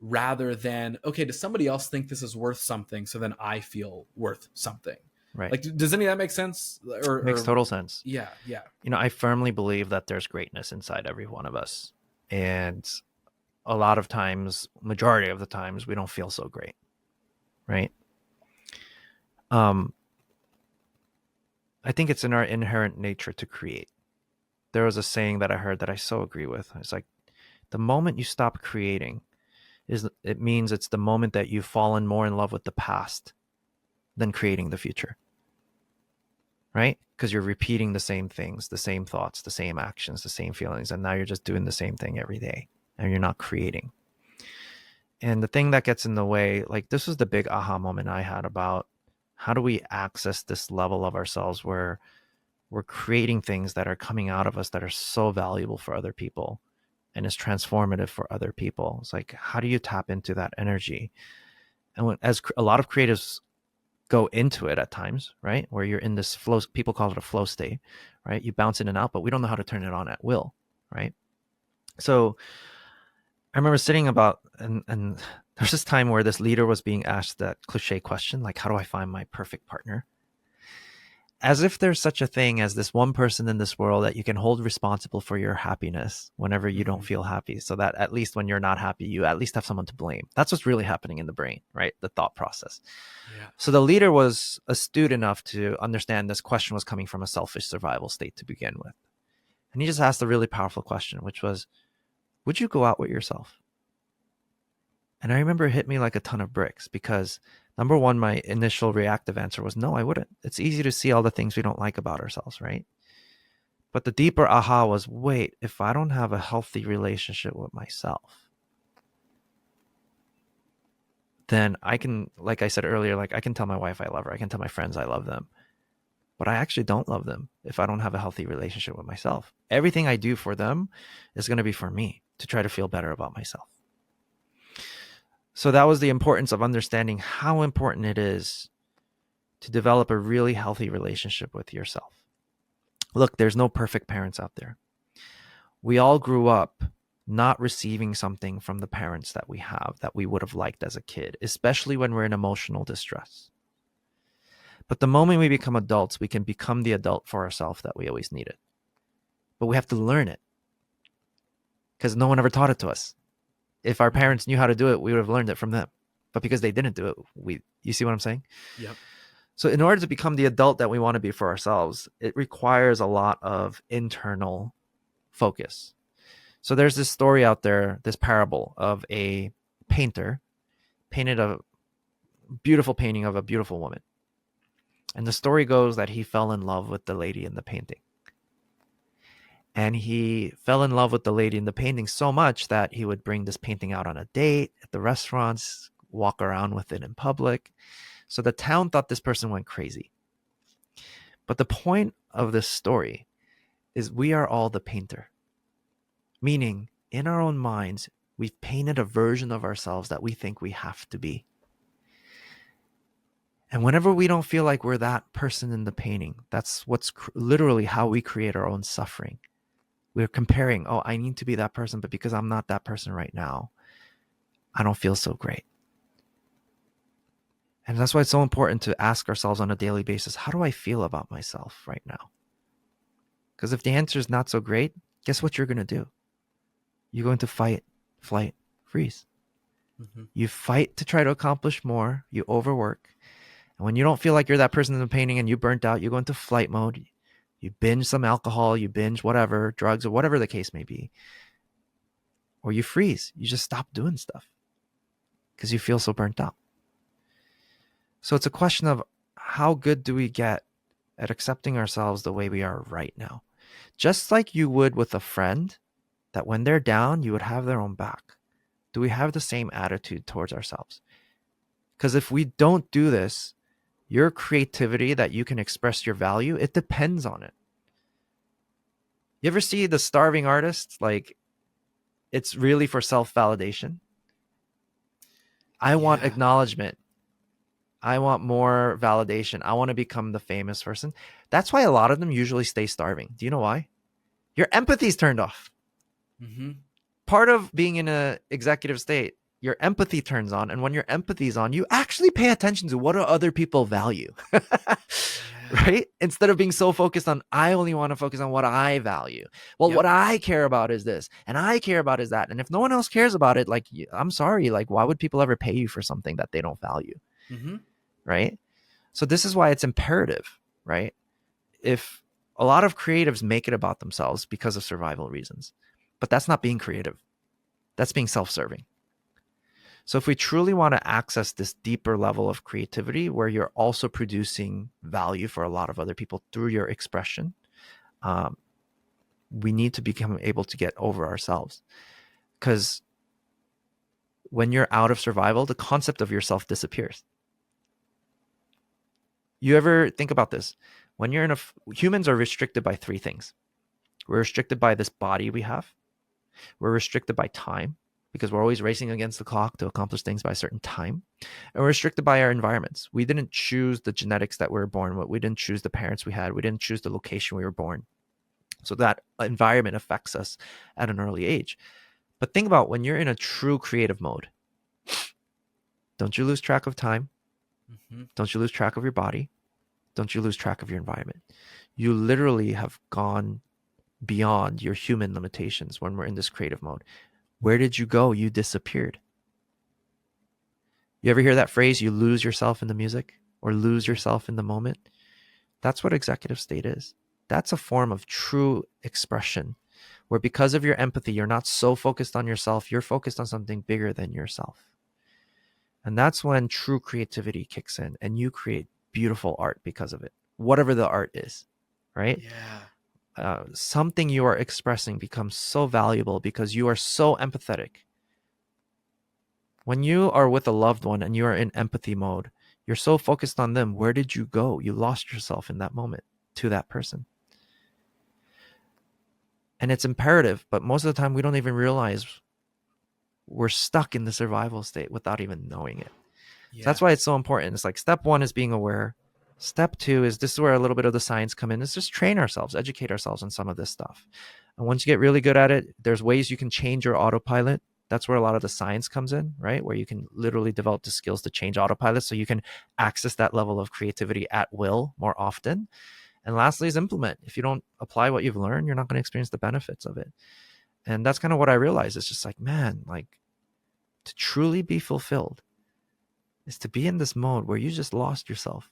rather than, okay, does somebody else think this is worth something, so then I feel worth something? Right. Like, does any of that make sense? Makes total sense. Yeah, yeah. I firmly believe that there's greatness inside every one of us. And a lot of times, majority of the times, we don't feel so great. Right. I think it's in our inherent nature to create. There was a saying that I heard that I so agree with. It's like, the moment you stop creating, it means it's the moment that you've fallen more in love with the past than creating the future. Right? Because you're repeating the same things, the same thoughts, the same actions, the same feelings, and now you're just doing the same thing every day, and you're not creating. And the thing that gets in the way, like, this was the big aha moment I had about how do we access this level of ourselves where we're creating things that are coming out of us that are so valuable for other people and is transformative for other people. It's like, how do you tap into that energy? And as a lot of creatives go into it at times, right, where you're in this flow, people call it a flow state, right? You bounce in and out, but we don't know how to turn it on at will, right? So I remember sitting about, and there's this time where this leader was being asked that cliche question, like, how do I find my perfect partner? As if there's such a thing as this one person in this world that you can hold responsible for your happiness whenever you don't feel happy, so that at least when you're not happy, you at least have someone to blame. That's what's really happening in the brain, right? The thought process. Yeah. So the leader was astute enough to understand this question was coming from a selfish survival state to begin with. And he just asked a really powerful question, which was, would you go out with yourself? And I remember it hit me like a ton of bricks because, number one, my initial reactive answer was, no, I wouldn't. It's easy to see all the things we don't like about ourselves, right? But the deeper aha was, wait, if I don't have a healthy relationship with myself, then I can, like I said earlier, like I can tell my wife I love her. I can tell my friends I love them. But I actually don't love them if I don't have a healthy relationship with myself. Everything I do for them is going to be for me to try to feel better about myself. So that was the importance of understanding how important it is to develop a really healthy relationship with yourself. Look, there's no perfect parents out there. We all grew up not receiving something from the parents that we have that we would have liked as a kid, especially when we're in emotional distress. But the moment we become adults, we can become the adult for ourselves that we always needed. But we have to learn it because no one ever taught it to us. If our parents knew how to do it, we would have learned it from them. But because they didn't do it, you see what I'm saying? Yep. So in order to become the adult that we want to be for ourselves, it requires a lot of internal focus. So there's this story out there, this parable of a painter painted a beautiful painting of a beautiful woman. And the story goes that he fell in love with the lady in the painting. And he fell in love with the lady in the painting so much that he would bring this painting out on a date at the restaurants, walk around with it in public. So the town thought this person went crazy. But the point of this story is we are all the painter. Meaning, in our own minds, we've painted a version of ourselves that we think we have to be. And whenever we don't feel like we're that person in the painting, that's what's literally how we create our own suffering. We're comparing, oh, I need to be that person, but because I'm not that person right now, I don't feel so great. And that's why it's so important to ask ourselves on a daily basis, how do I feel about myself right now? Because if the answer is not so great, guess what you're going to do? You're going to fight, flight, freeze. Mm-hmm. You fight to try to accomplish more. You overwork. And when you don't feel like you're that person in the painting and you burnt out, you go into flight mode. You binge some alcohol, you binge whatever, drugs, or whatever the case may be. Or you freeze. You just stop doing stuff because you feel so burnt out. So it's a question of how good do we get at accepting ourselves the way we are right now? Just like you would with a friend that when they're down, you would have their own back. Do we have the same attitude towards ourselves? Because if we don't do this, your creativity that you can express your value, it depends on it. You ever see the starving artist? Like, it's really for self-validation. I want acknowledgement. I want more validation. I want to become the famous person. That's why a lot of them usually stay starving. Do you know why? Your empathy's turned off. Mm-hmm. Part of being in an executive state your empathy turns on. And when your empathy is on, you actually pay attention to what do other people value. Yeah. Right? Instead of being so focused on, I only want to focus on what I value. Well, Yep. what I care about is this, and I care about is that. And if no one else cares about it, like, I'm sorry, like, why would people ever pay you for something that they don't value? Mm-hmm. Right? So this is why it's imperative, right? If a lot of creatives make it about themselves because of survival reasons, but that's not being creative. That's being self-serving. So if we truly want to access this deeper level of creativity where you're also producing value for a lot of other people through your expression, um, we need to become able to get over ourselves. Because when you're out of survival, the concept of yourself disappears. You ever think about this? When you're humans are restricted by three things. We're restricted by this body we have. We're restricted by time, because we're always racing against the clock to accomplish things by a certain time. And we're restricted by our environments. We didn't choose the genetics that we were born with. We didn't choose the parents we had. We didn't choose the location we were born. So that environment affects us at an early age. But think about when you're in a true creative mode. Don't you lose track of time? Mm-hmm. Don't you lose track of your body? Don't you lose track of your environment? You literally have gone beyond your human limitations when we're in this creative mode. Where did you go? You disappeared. You ever hear that phrase, you lose yourself in the music or lose yourself in the moment? That's what executive state is. That's a form of true expression where, because of your empathy, you're not so focused on yourself, you're focused on something bigger than yourself. And that's when true creativity kicks in and you create beautiful art because of it, whatever the art is, right? Yeah. Something you are expressing becomes so valuable because you are so empathetic. When you are with a loved one and you are in empathy mode, you're so focused on them. Where did you go? You lost yourself in that moment to that person. And it's imperative, but most of the time we don't even realize we're stuck in the survival state without even knowing it. Yeah. So that's why it's so important. It's like step one is being aware. Step two is, this is where a little bit of the science come in, is just train ourselves, educate ourselves on some of this stuff. And once you get really good at it, there's ways you can change your autopilot. That's where a lot of the science comes in, right? Where you can literally develop the skills to change autopilot so you can access that level of creativity at will more often. And lastly is implement. If you don't apply what you've learned, you're not going to experience the benefits of it. And that's kind of what I realized. It's just like, man, like, to truly be fulfilled is to be in this mode where you just lost yourself.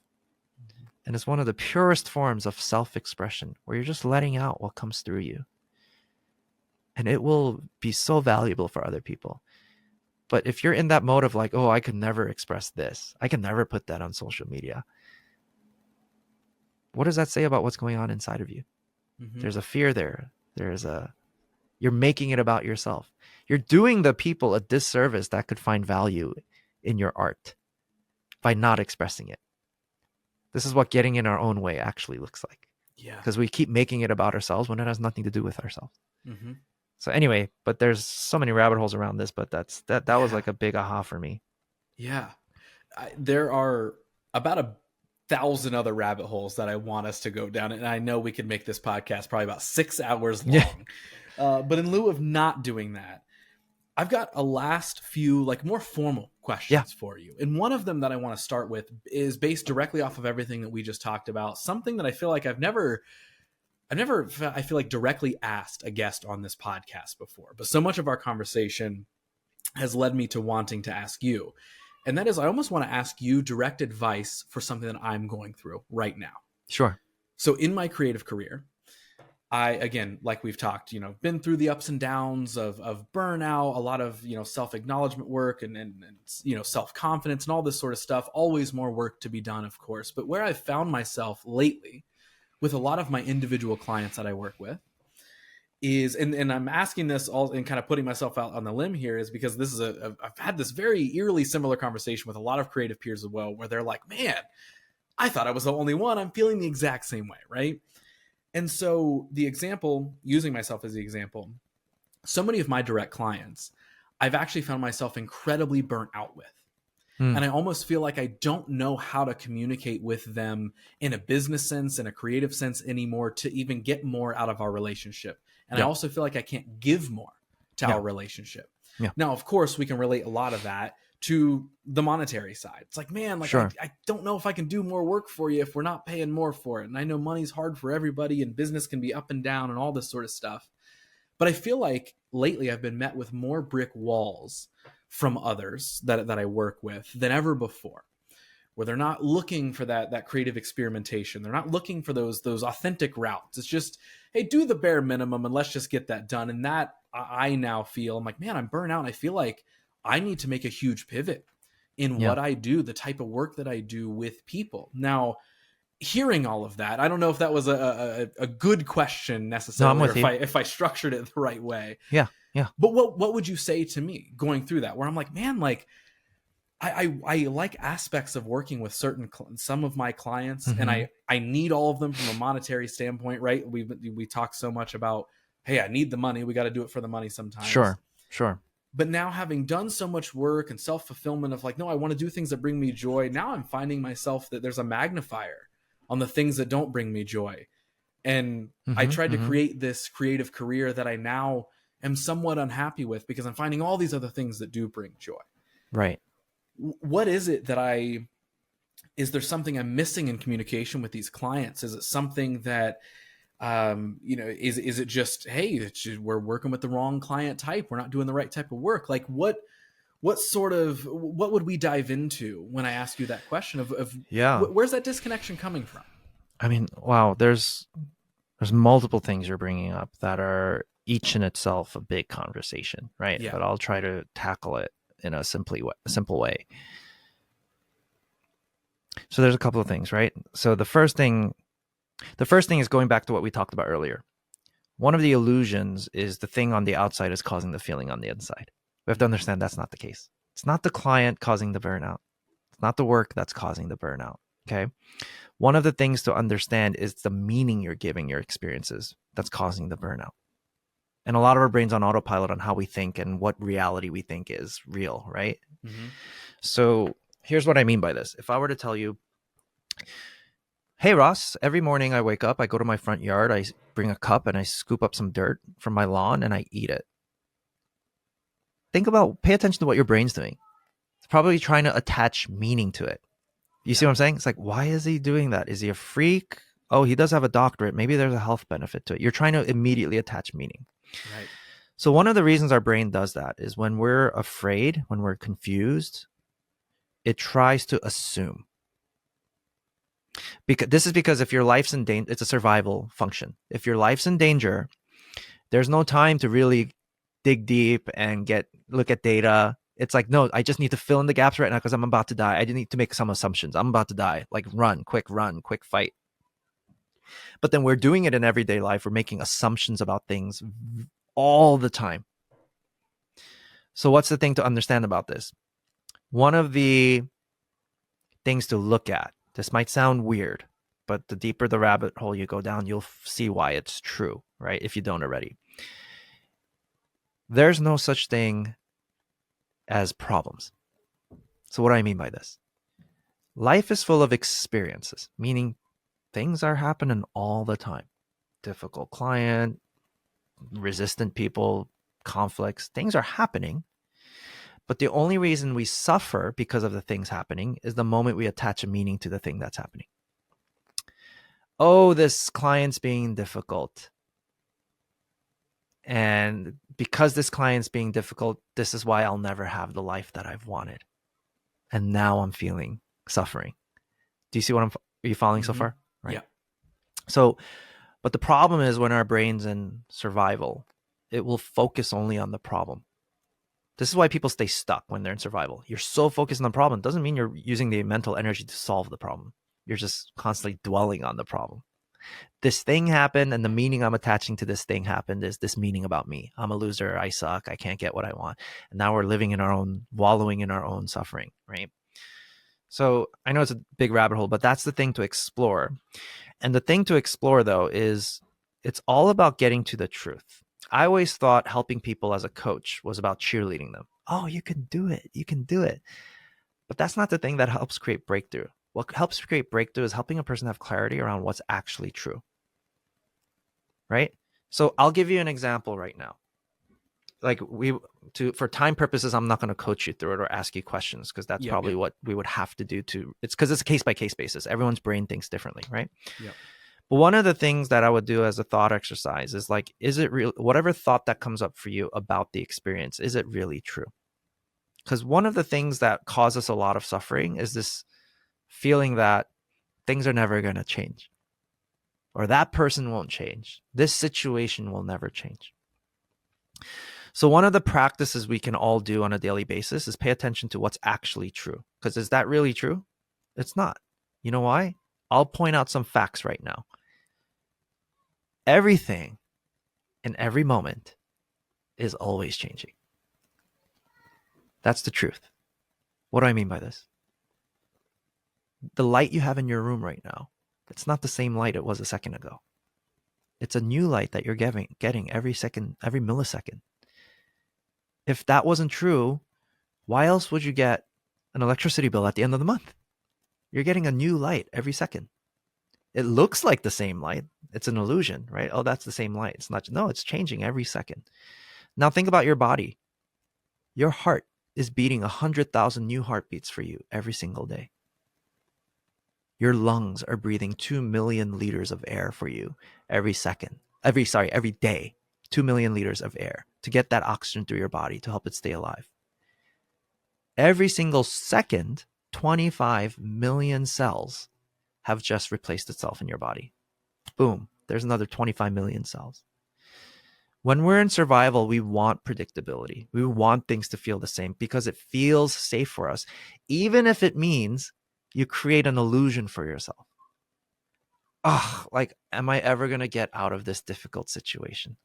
And it's one of the purest forms of self-expression where you're just letting out what comes through you. And it will be so valuable for other people. But if you're in that mode of like, oh, I could never express this, I can never put that on social media, what does that say about what's going on inside of you? Mm-hmm. There's a fear there. You're making it about yourself. You're doing the people a disservice that could find value in your art by not expressing it. This is what getting in our own way actually looks like. Yeah. Because we keep making it about ourselves when it has nothing to do with ourselves. Mm-hmm. So anyway, but there's so many rabbit holes around this, but that was like a big aha for me. Yeah. There are about 1,000 other rabbit holes that I want us to go down. And I know we could make this podcast probably about 6 hours long. Yeah. But in lieu of not doing that, I've got a last few like more formal questions for you. And one of them that I want to start with is based directly off of everything that we just talked about. Something that I feel like I've never, I feel like directly asked a guest on this podcast before, but so much of our conversation has led me to wanting to ask you. And that is, I almost want to ask you direct advice for something that I'm going through right now. Sure. So in my creative career, I, again, like we've talked, been through the ups and downs of burnout, a lot of, self-acknowledgement work and self-confidence and all this sort of stuff. Always more work to be done, of course. But where I've found myself lately with a lot of my individual clients that I work with is, and I'm asking this all and kind of putting myself out on the limb here, is because this is I've had this very eerily similar conversation with a lot of creative peers as well, where they're like, man, I thought I was the only one. I'm feeling the exact same way, right? And so the example, using myself as the example, so many of my direct clients, I've actually found myself incredibly burnt out with. And I almost feel like I don't know how to communicate with them in a business sense, in a creative sense anymore, to even get more out of our relationship. And I also feel like I can't give more to Yeah. our relationship. Yeah. Now, of course, we can relate a lot of that to the monetary side. It's like, man, like Sure. I don't know if I can do more work for you if we're not paying more for it. And I know money's hard for everybody and business can be up and down and all this sort of stuff. But I feel like lately I've been met with more brick walls from others that I work with than ever before, where they're not looking for that creative experimentation. They're not looking for those authentic routes. It's just, hey, do the bare minimum and let's just get that done. And that I now feel, I'm like, man, I'm burnt out. And I feel like I need to make a huge pivot in Yeah. what I do, the type of work that I do with people. Now, hearing all of that, I don't know if that was a good question No, necessarily, I'm with you. if I structured it the right way. Yeah. Yeah. But what would you say to me going through that, where I'm like, man, like I like aspects of working with some of my clients, and I need all of them from a monetary standpoint, right? We talk so much about, hey, I need the money. We got to do it for the money sometimes. Sure. Sure. But now, having done so much work and self-fulfillment of like, no, I want to do things that bring me joy. Now I'm finding myself that there's a magnifier on the things that don't bring me joy. And I tried to create this creative career that I now am somewhat unhappy with because I'm finding all these other things that do bring joy. Right. What is it that is there something I'm missing in communication with these clients? Is it something that, is it just, hey, we're working with the wrong client type. We're not doing the right type of work. Like what would we dive into when I ask you that question of where's that disconnection coming from? I mean, wow, there's multiple things you're bringing up that are each in itself a big conversation, right? Yeah. But I'll try to tackle it in a simple way. So there's a couple of things, right? So the first thing is going back to what we talked about earlier. One of the illusions is the thing on the outside is causing the feeling on the inside. We have to understand that's not the case. It's not the client causing the burnout. It's not the work that's causing the burnout. Okay. One of the things to understand is the meaning you're giving your experiences that's causing the burnout. And a lot of our brains on autopilot on how we think and what reality we think is real, right? Mm-hmm. So here's what I mean by this. If I were to tell you, hey, Ross, every morning I wake up, I go to my front yard, I bring a cup and I scoop up some dirt from my lawn and I eat it. Pay attention to what your brain's doing. It's probably trying to attach meaning to it. You see what I'm saying? It's like, why is he doing that? Is he a freak? Oh, he does have a doctorate. Maybe there's a health benefit to it. You're trying to immediately attach meaning. Right. So one of the reasons our brain does that is when we're afraid, when we're confused, it tries to assume. Because if your life's in danger, it's a survival function. If your life's in danger, there's no time to really dig deep and look at data. It's like, no, I just need to fill in the gaps right now because I'm about to die. I need to make some assumptions. I'm about to die. Like run, quick fight. But then we're doing it in everyday life. We're making assumptions about things all the time. So what's the thing to understand about this? One of the things to look at, this might sound weird, but the deeper the rabbit hole you go down, you'll see why it's true, right? If you don't already. There's no such thing as problems. So what do I mean by this? Life is full of experiences, meaning things are happening all the time. Difficult client, resistant people, conflicts, things are happening. But the only reason we suffer because of the things happening is the moment we attach a meaning to the thing that's happening. Oh, this client's being difficult. And because this client's being difficult, this is why I'll never have the life that I've wanted. And now I'm feeling suffering. Do you see are you following so far? Right. Yeah. So, but the problem is when our brain's in survival, it will focus only on the problem. This is why people stay stuck when they're in survival. You're so focused on the problem. It doesn't mean you're using the mental energy to solve the problem. You're just constantly dwelling on the problem. This thing happened, and the meaning I'm attaching to this thing happened is this meaning about me. I'm a loser. I suck. I can't get what I want. And now we're wallowing in our own suffering, right? So I know it's a big rabbit hole, but that's the thing to explore. And the thing to explore, though, is it's all about getting to the truth. I always thought helping people as a coach was about cheerleading them. Oh, you can do it. You can do it. But that's not the thing that helps create breakthrough. What helps create breakthrough is helping a person have clarity around what's actually true. Right? So I'll give you an example right now. like for time purposes, I'm not going to coach you through it or ask you questions, because that's probably what we would have to do it's because it's a case by case basis. Everyone's brain thinks differently, right? Yep. But one of the things that I would do as a thought exercise is like, is it real? Whatever thought that comes up for you about the experience, is it really true? Because one of the things that causes a lot of suffering is this feeling that things are never going to change, or that person won't change. This situation will never change. So one of the practices we can all do on a daily basis is pay attention to what's actually true. Because is that really true? It's not. You know why? I'll point out some facts right now. Everything in every moment is always changing. That's the truth. What do I mean by this? The light you have in your room right now, it's not the same light it was a second ago. It's a new light that you're getting every second, every millisecond. If that wasn't true, why else would you get an electricity bill at the end of the month? You're getting a new light every second. It looks like the same light. It's an illusion, right? Oh, that's the same light. It's not. No, it's changing every second. Now think about your body. Your heart is beating 100,000 new heartbeats for you every single day. Your lungs are breathing 2 million liters of air for you every day. 2 million liters of air to get that oxygen through your body to help it stay alive. Every single second, 25 million cells have just replaced itself in your body. Boom, there's another 25 million cells. When we're in survival, we want predictability. We want things to feel the same because it feels safe for us, even if it means you create an illusion for yourself. Like, am I ever going to get out of this difficult situation?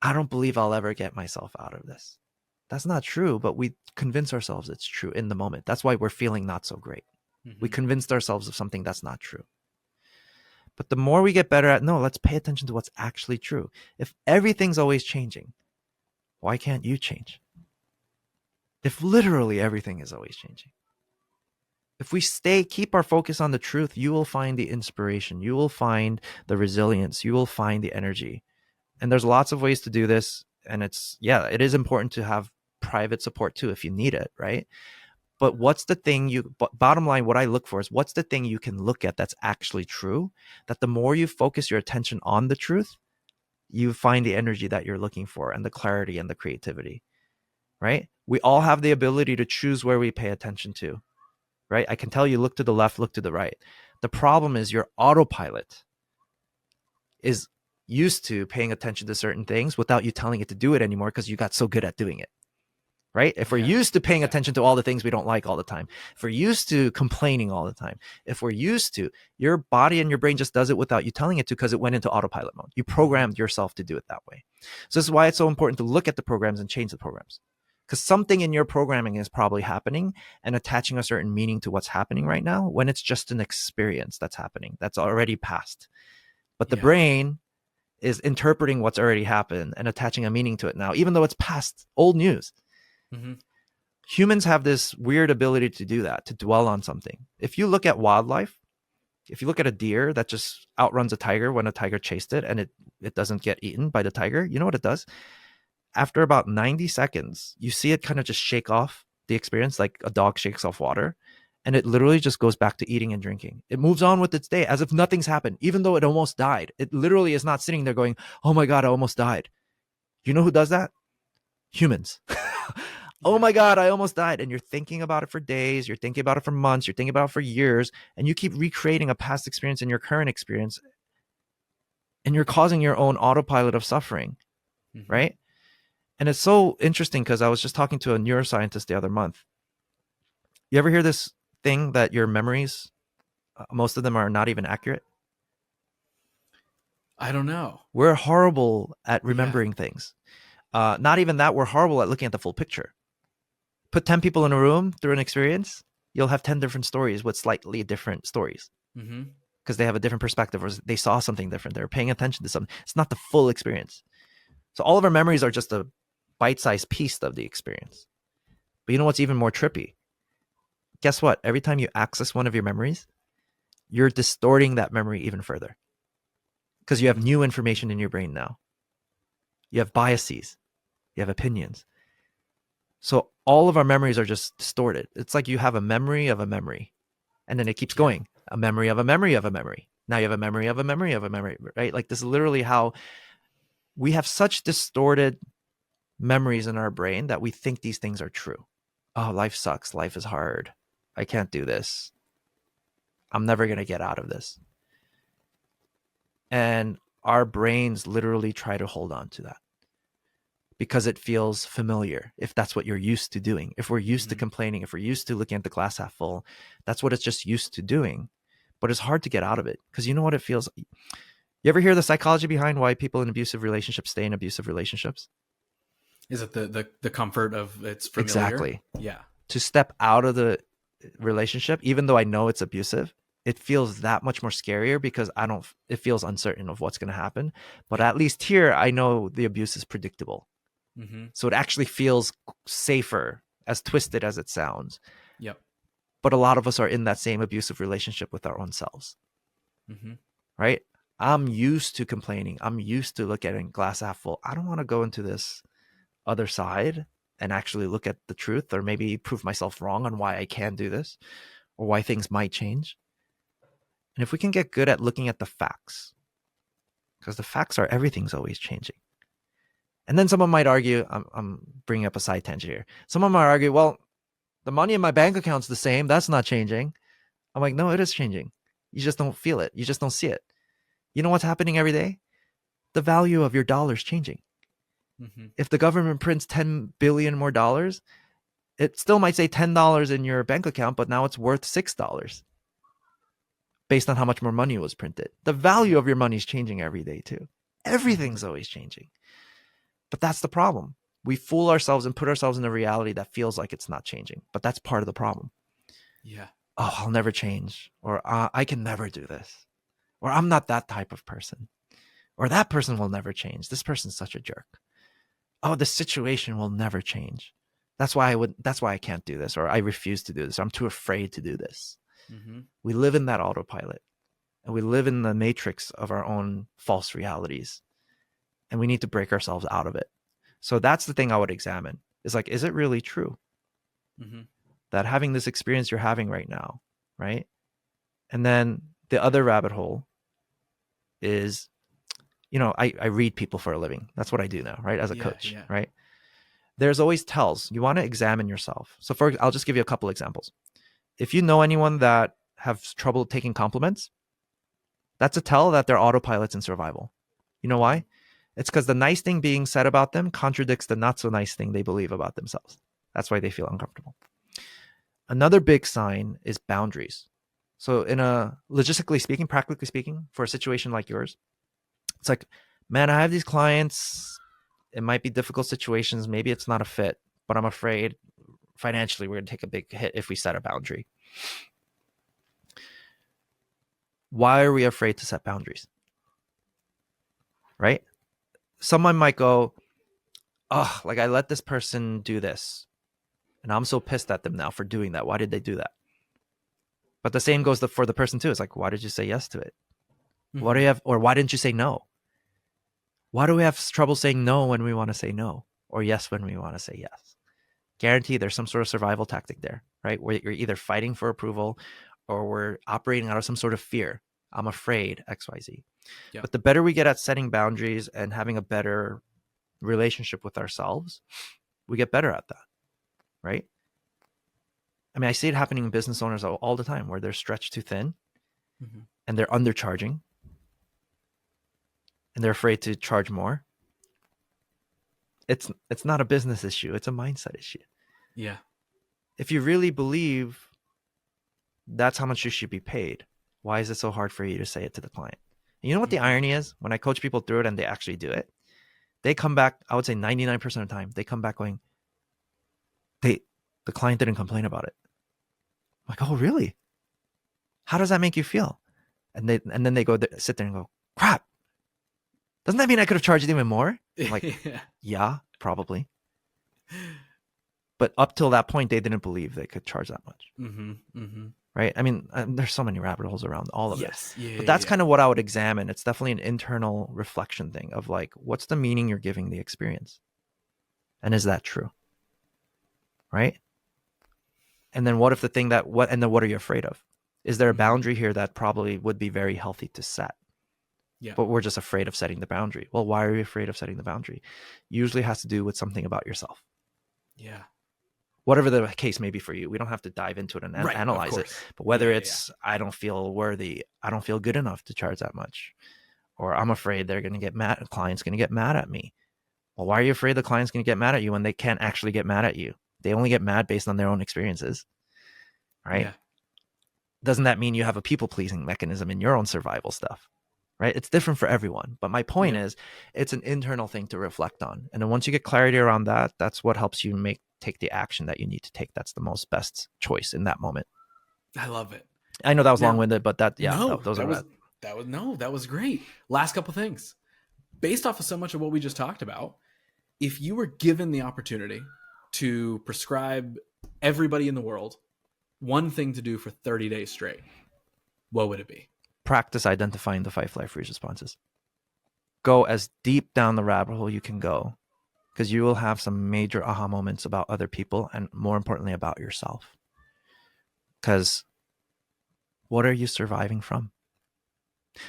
I don't believe I'll ever get myself out of this. That's not true, but we convince ourselves it's true in the moment. That's why we're feeling not so great. We convinced ourselves of something that's not true. But the more we get better at, no, let's pay attention to what's actually true. If everything's always changing, why can't you change? If literally everything is always changing. If we keep our focus on the truth, you will find the inspiration. You will find the resilience. You will find the energy. And there's lots of ways to do this. And it is important to have private support too if you need it, right? But what's the thing bottom line, what I look for is what's the thing you can look at that's actually true, that the more you focus your attention on the truth, you find the energy that you're looking for and the clarity and the creativity, right? We all have the ability to choose where we pay attention to, right? I can tell you, look to the left, look to the right. The problem is your autopilot is used to paying attention to certain things without you telling it to do it anymore because you got so good at doing it. Right? If we're used to paying attention to all the things we don't like all the time, if we're used to complaining all the time, if we're used to, your body and your brain just does it without you telling it to because it went into autopilot mode. You programmed yourself to do it that way. So this is why it's so important to look at the programs and change the programs, because something in your programming is probably happening and attaching a certain meaning to what's happening right now when it's just an experience that's happening, that's already passed. But the brain is interpreting what's already happened and attaching a meaning to it now, even though it's past, old news. Humans have this weird ability to do that, to dwell on something. If you look at wildlife, if you look at a deer that just outruns a tiger when a tiger chased it and it doesn't get eaten by the tiger, you know what it does? After about 90 seconds, you see it kind of just shake off the experience like a dog shakes off water, and it literally just goes back to eating and drinking. It moves on with its day as if nothing's happened, even though it almost died. It literally is not sitting there going, oh my God, I almost died. You know who does that? Humans. Oh my God, I almost died. And you're thinking about it for days. You're thinking about it for months. You're thinking about it for years. And you keep recreating a past experience in your current experience. And you're causing your own autopilot of suffering, right? And it's so interesting because I was just talking to a neuroscientist the other month. You ever hear this thing that your memories, most of them are not even accurate? I don't know. We're horrible at remembering things. Not even that, we're horrible at looking at the full picture. Put 10 people in a room through an experience, you'll have 10 different stories with slightly different stories because they have a different perspective or they saw something different. They're paying attention to something. It's not the full experience. So all of our memories are just a bite-sized piece of the experience. But you know what's even more trippy? Guess what? Every time you access one of your memories, you're distorting that memory even further because you have new information in your brain now. You have biases. You have opinions. So all of our memories are just distorted. It's like you have a memory of a memory, and then it keeps going. A memory of a memory of a memory. Now you have a memory of a memory of a memory, right? Like this is literally how we have such distorted memories in our brain that we think these things are true. Oh, life sucks. Life is hard. I can't do this. I'm never going to get out of this. And our brains literally try to hold on to that because it feels familiar. If that's what you're used to doing, if we're used to complaining, if we're used to looking at the glass half full, that's what it's just used to doing. But it's hard to get out of it because you know what it feels. You ever hear the psychology behind why people in abusive relationships stay in abusive relationships? Is it the comfort of it's familiar? Exactly. Yeah. To step out of the relationship, even though I know it's abusive, it feels that much more scarier because it feels uncertain of what's going to happen. But at least here, I know the abuse is predictable. So it actually feels safer, as twisted as it sounds. Yep. But a lot of us are in that same abusive relationship with our own selves. Right? I'm used to complaining. I'm used to looking at glass half full. I don't want to go into this other side and actually look at the truth, or maybe prove myself wrong on why I can do this or why things might change. And if we can get good at looking at the facts, because the facts are everything's always changing. And then someone might argue, I'm bringing up a side tangent here. Someone might argue, well, the money in my bank account's the same. That's not changing. I'm like, no, it is changing. You just don't feel it. You just don't see it. You know what's happening every day? The value of your dollar's changing. If the government prints 10 billion more dollars, it still might say $10 in your bank account, but now it's worth $6 based on how much more money was printed. The value of your money is changing every day too. Everything's always changing. But that's the problem. We fool ourselves and put ourselves in a reality that feels like it's not changing. But that's part of the problem. Yeah. Oh, I'll never change. Or I can never do this. Or I'm not that type of person. Or that person will never change. This person's such a jerk. Oh, the situation will never change. That's why I can't do this, or I refuse to do this. Or I'm too afraid to do this. We live in that autopilot, and we live in the matrix of our own false realities, and we need to break ourselves out of it. So that's the thing I would examine. Is like, is it really true that having this experience you're having right now, right? And then the other rabbit hole is, I read people for a living. That's what I do now, right? As a coach, right? There's always tells. You want to examine yourself. So I'll just give you a couple examples. If you know anyone that have trouble taking compliments, that's a tell that they're autopilots in survival. You know why? It's because the nice thing being said about them contradicts the not so nice thing they believe about themselves. That's why they feel uncomfortable. Another big sign is boundaries. So logistically speaking, practically speaking, for a situation like yours, it's like, man, I have these clients. It might be difficult situations. Maybe it's not a fit, but I'm afraid financially we're going to take a big hit if we set a boundary. Why are we afraid to set boundaries? Right? Someone might go, oh, like I let this person do this, and I'm so pissed at them now for doing that. Why did they do that? But the same goes for the person too. It's like, why did you say yes to it? What do you have, or why didn't you say no? Why do we have trouble saying no when we want to say no, or yes when we want to say yes? Guarantee there's some sort of survival tactic there, right? Where you're either fighting for approval or we're operating out of some sort of fear. I'm afraid XYZ. Yep. But the better we get at setting boundaries and having a better relationship with ourselves, we get better at that, right? I mean, I see it happening in business owners all the time where they're stretched too thin and they're undercharging and they're afraid to charge more. It's not a business issue. It's a mindset issue. Yeah. If you really believe that's how much you should be paid, why is it so hard for you to say it to the client? And you know what the irony is? When I coach people through it and they actually do it, they come back, I would say 99% of the time, they come back going, the client didn't complain about it. I'm like, oh, really? How does that make you feel? And then they go sit there and go, crap. Doesn't that mean I could have charged even more? I'm like, yeah, probably. But up till that point, they didn't believe they could charge that much. Right? I mean, there's so many rabbit holes around all of it. But that's kind of what I would examine. It's definitely an internal reflection thing of like, what's the meaning you're giving the experience? And is that true? Right? And then what if the thing that what and then what are you afraid of? Is there a boundary here that probably would be very healthy to set? Yeah. But we're just afraid of setting the boundary. Well, why are we afraid of setting the boundary? Usually has to do with something about yourself. Yeah. Whatever the case may be for you. We don't have to dive into it and Right, analyze it. But whether it's I don't feel worthy, I don't feel good enough to charge that much, or I'm afraid they're going to get mad, the client's going to get mad at me. Well, why are you afraid the client's going to get mad at you when they can't actually get mad at you? They only get mad based on their own experiences, right? Yeah. Doesn't that mean you have a people-pleasing mechanism in your own survival stuff, right? It's different for everyone. But my point is, it's an internal thing to reflect on. And then once you get clarity around that, that's what helps you take the action that you need to take. That's the most best choice in that moment. I love it. I know that was long-winded, but that was great. Last couple things. Based off of so much of what we just talked about, if you were given the opportunity to prescribe everybody in the world one thing to do for 30 days straight, what would it be? Practice identifying the fight, flight, freeze responses. Go as deep down the rabbit hole you can go, because you will have some major aha moments about other people and, more importantly, about yourself. Because what are you surviving from?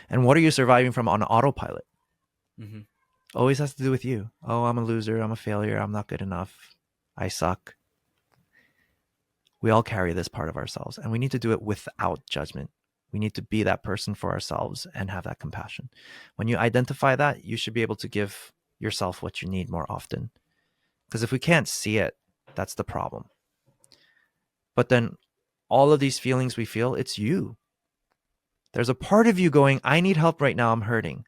And what are you surviving from on autopilot? Mm-hmm. Always has to do with you. Oh, I'm a loser. I'm a failure. I'm not good enough. I suck. We all carry this part of ourselves, and we need to do it without judgment. We need to be that person for ourselves and have that compassion. When you identify that, you should be able to give yourself what you need more often. Because if we can't see it, that's the problem. But then all of these feelings we feel, it's you. There's a part of you going, I need help right now. I'm hurting.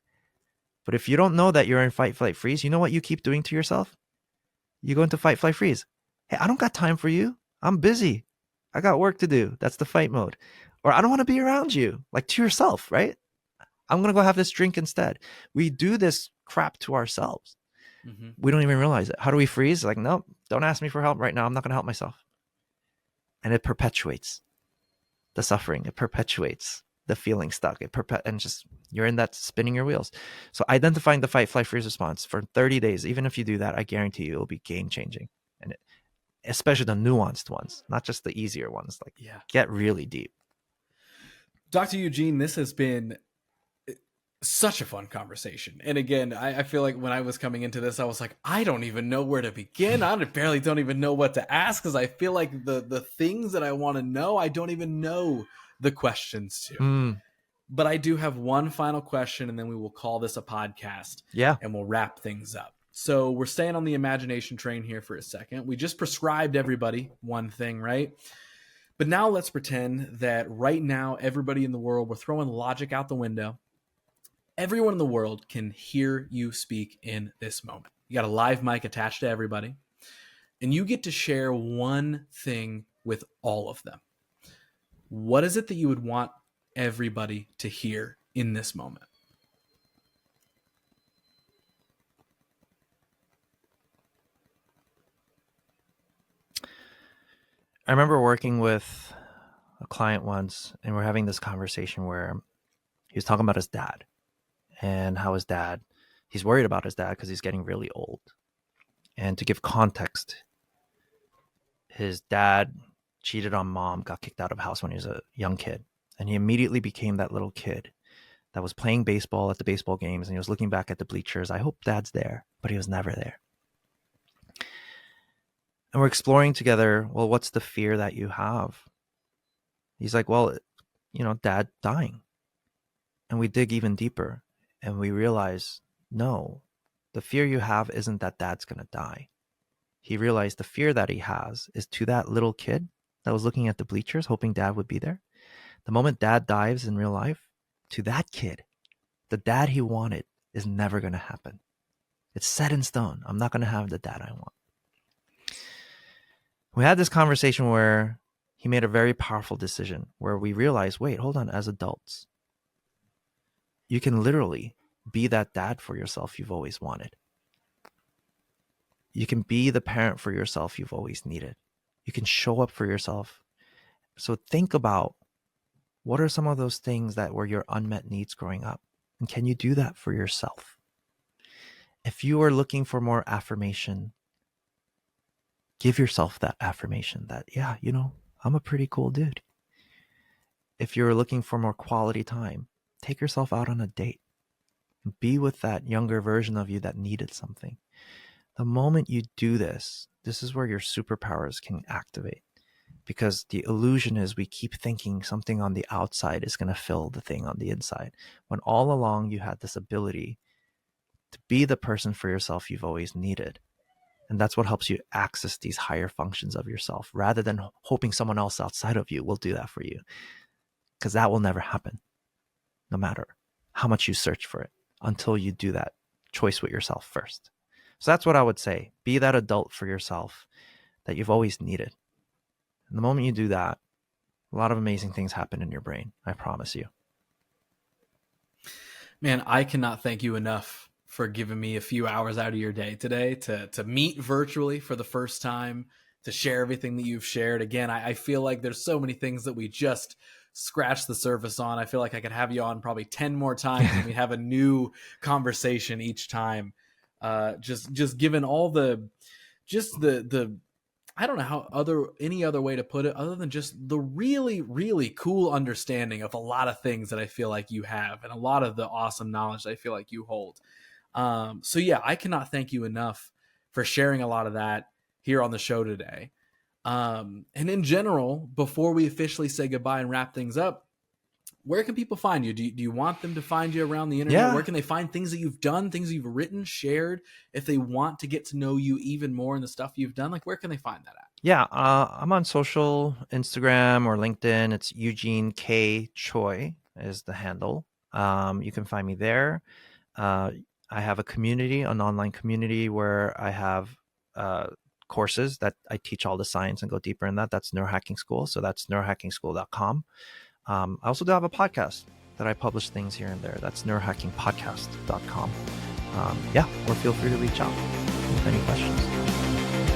But if you don't know that you're in fight, flight, freeze, you know what you keep doing to yourself? You go into fight, flight, freeze. Hey, I don't got time for you. I'm busy. I got work to do. That's the fight mode. Or I don't want to be around you, like to yourself, right? I'm going to go have this drink instead. We do this crap to ourselves. Mm-hmm. We don't even realize it. How do we freeze? Like, nope, don't ask me for help right now. I'm not going to help myself. And it perpetuates the suffering. It perpetuates the feeling stuck. And just, you're in that spinning your wheels. So identifying the fight, flight, freeze response for 30 days, even if you do that, I guarantee you it'll be game changing. And especially the nuanced ones, not just the easier ones. Like, get really deep. Dr. Eugene, this has been such a fun conversation. And again, I feel like when I was coming into this, I was like, I don't even know where to begin. I barely don't even know what to ask, because I feel like the things that I want to know, I don't even know the questions to. But I do have one final question, and then we will call this a podcast. Yeah. And we'll wrap things up. So we're staying on the imagination train here for a second. We just prescribed everybody one thing, right? But now let's pretend that right now, everybody in the world, we're throwing logic out the window. Everyone in the world can hear you speak in this moment. You got a live mic attached to everybody, and you get to share one thing with all of them. What is it that you would want everybody to hear in this moment? I remember working with a client once, and we're having this conversation where he was talking about his dad and how he's worried about his dad because he's getting really old. And to give context, his dad cheated on mom, got kicked out of the house when he was a young kid. And he immediately became that little kid that was playing baseball at the baseball games, and he was looking back at the bleachers. I hope dad's there, but he was never there. And we're exploring together, well, what's the fear that you have? He's like, well, dad dying. And we dig even deeper, and we realize, no, the fear you have isn't that dad's going to die. He realized the fear that he has is to that little kid that was looking at the bleachers, hoping dad would be there. The moment dad dies in real life, to that kid, the dad he wanted is never going to happen. It's set in stone. I'm not going to have the dad I want. We had this conversation where he made a very powerful decision where we realized, wait, hold on, as adults, you can literally be that dad for yourself you've always wanted. You can be the parent for yourself you've always needed. You can show up for yourself. So think about, what are some of those things that were your unmet needs growing up? And can you do that for yourself? If you are looking for more affirmation, Give yourself that affirmation that, yeah, I'm a pretty cool dude. If you're looking for more quality time, take yourself out on a date. Be with that younger version of you that needed something. The moment you do this, this is where your superpowers can activate. Because the illusion is we keep thinking something on the outside is going to fill the thing on the inside, when all along you had this ability to be the person for yourself you've always needed. And that's what helps you access these higher functions of yourself, rather than hoping someone else outside of you will do that for you. Because that will never happen, no matter how much you search for it, until you do that choice with yourself first. So that's what I would say. Be that adult for yourself that you've always needed. And the moment you do that, a lot of amazing things happen in your brain. I promise you. Man, I cannot thank you enough for giving me a few hours out of your day today to meet virtually for the first time, to share everything that you've shared. Again, I feel like there's so many things that we just scratched the surface on. I feel like I could have you on probably 10 more times and we have a new conversation each time. Just given all the I don't know how any other way to put it other than just the really, really cool understanding of a lot of things that I feel like you have, and a lot of the awesome knowledge that I feel like you hold. So yeah, I cannot thank you enough for sharing a lot of that here on the show today. And in general, before we officially say goodbye and wrap things up, where can people find you? Do you want them to find you around the internet? Yeah. Where can they find things that you've done, things you've written, shared? If they want to get to know you even more and the stuff you've done, like where can they find that at? Yeah, I'm on social, Instagram or LinkedIn. It's Eugene K. Choi is the handle. You can find me there. I have a community, an online community where I have courses that I teach all the science and go deeper in that. That's Neurohacking School. So that's neurohackingschool.com. I also do have a podcast that I publish things here and there. That's neurohackingpodcast.com. Yeah, or feel free to reach out with any questions.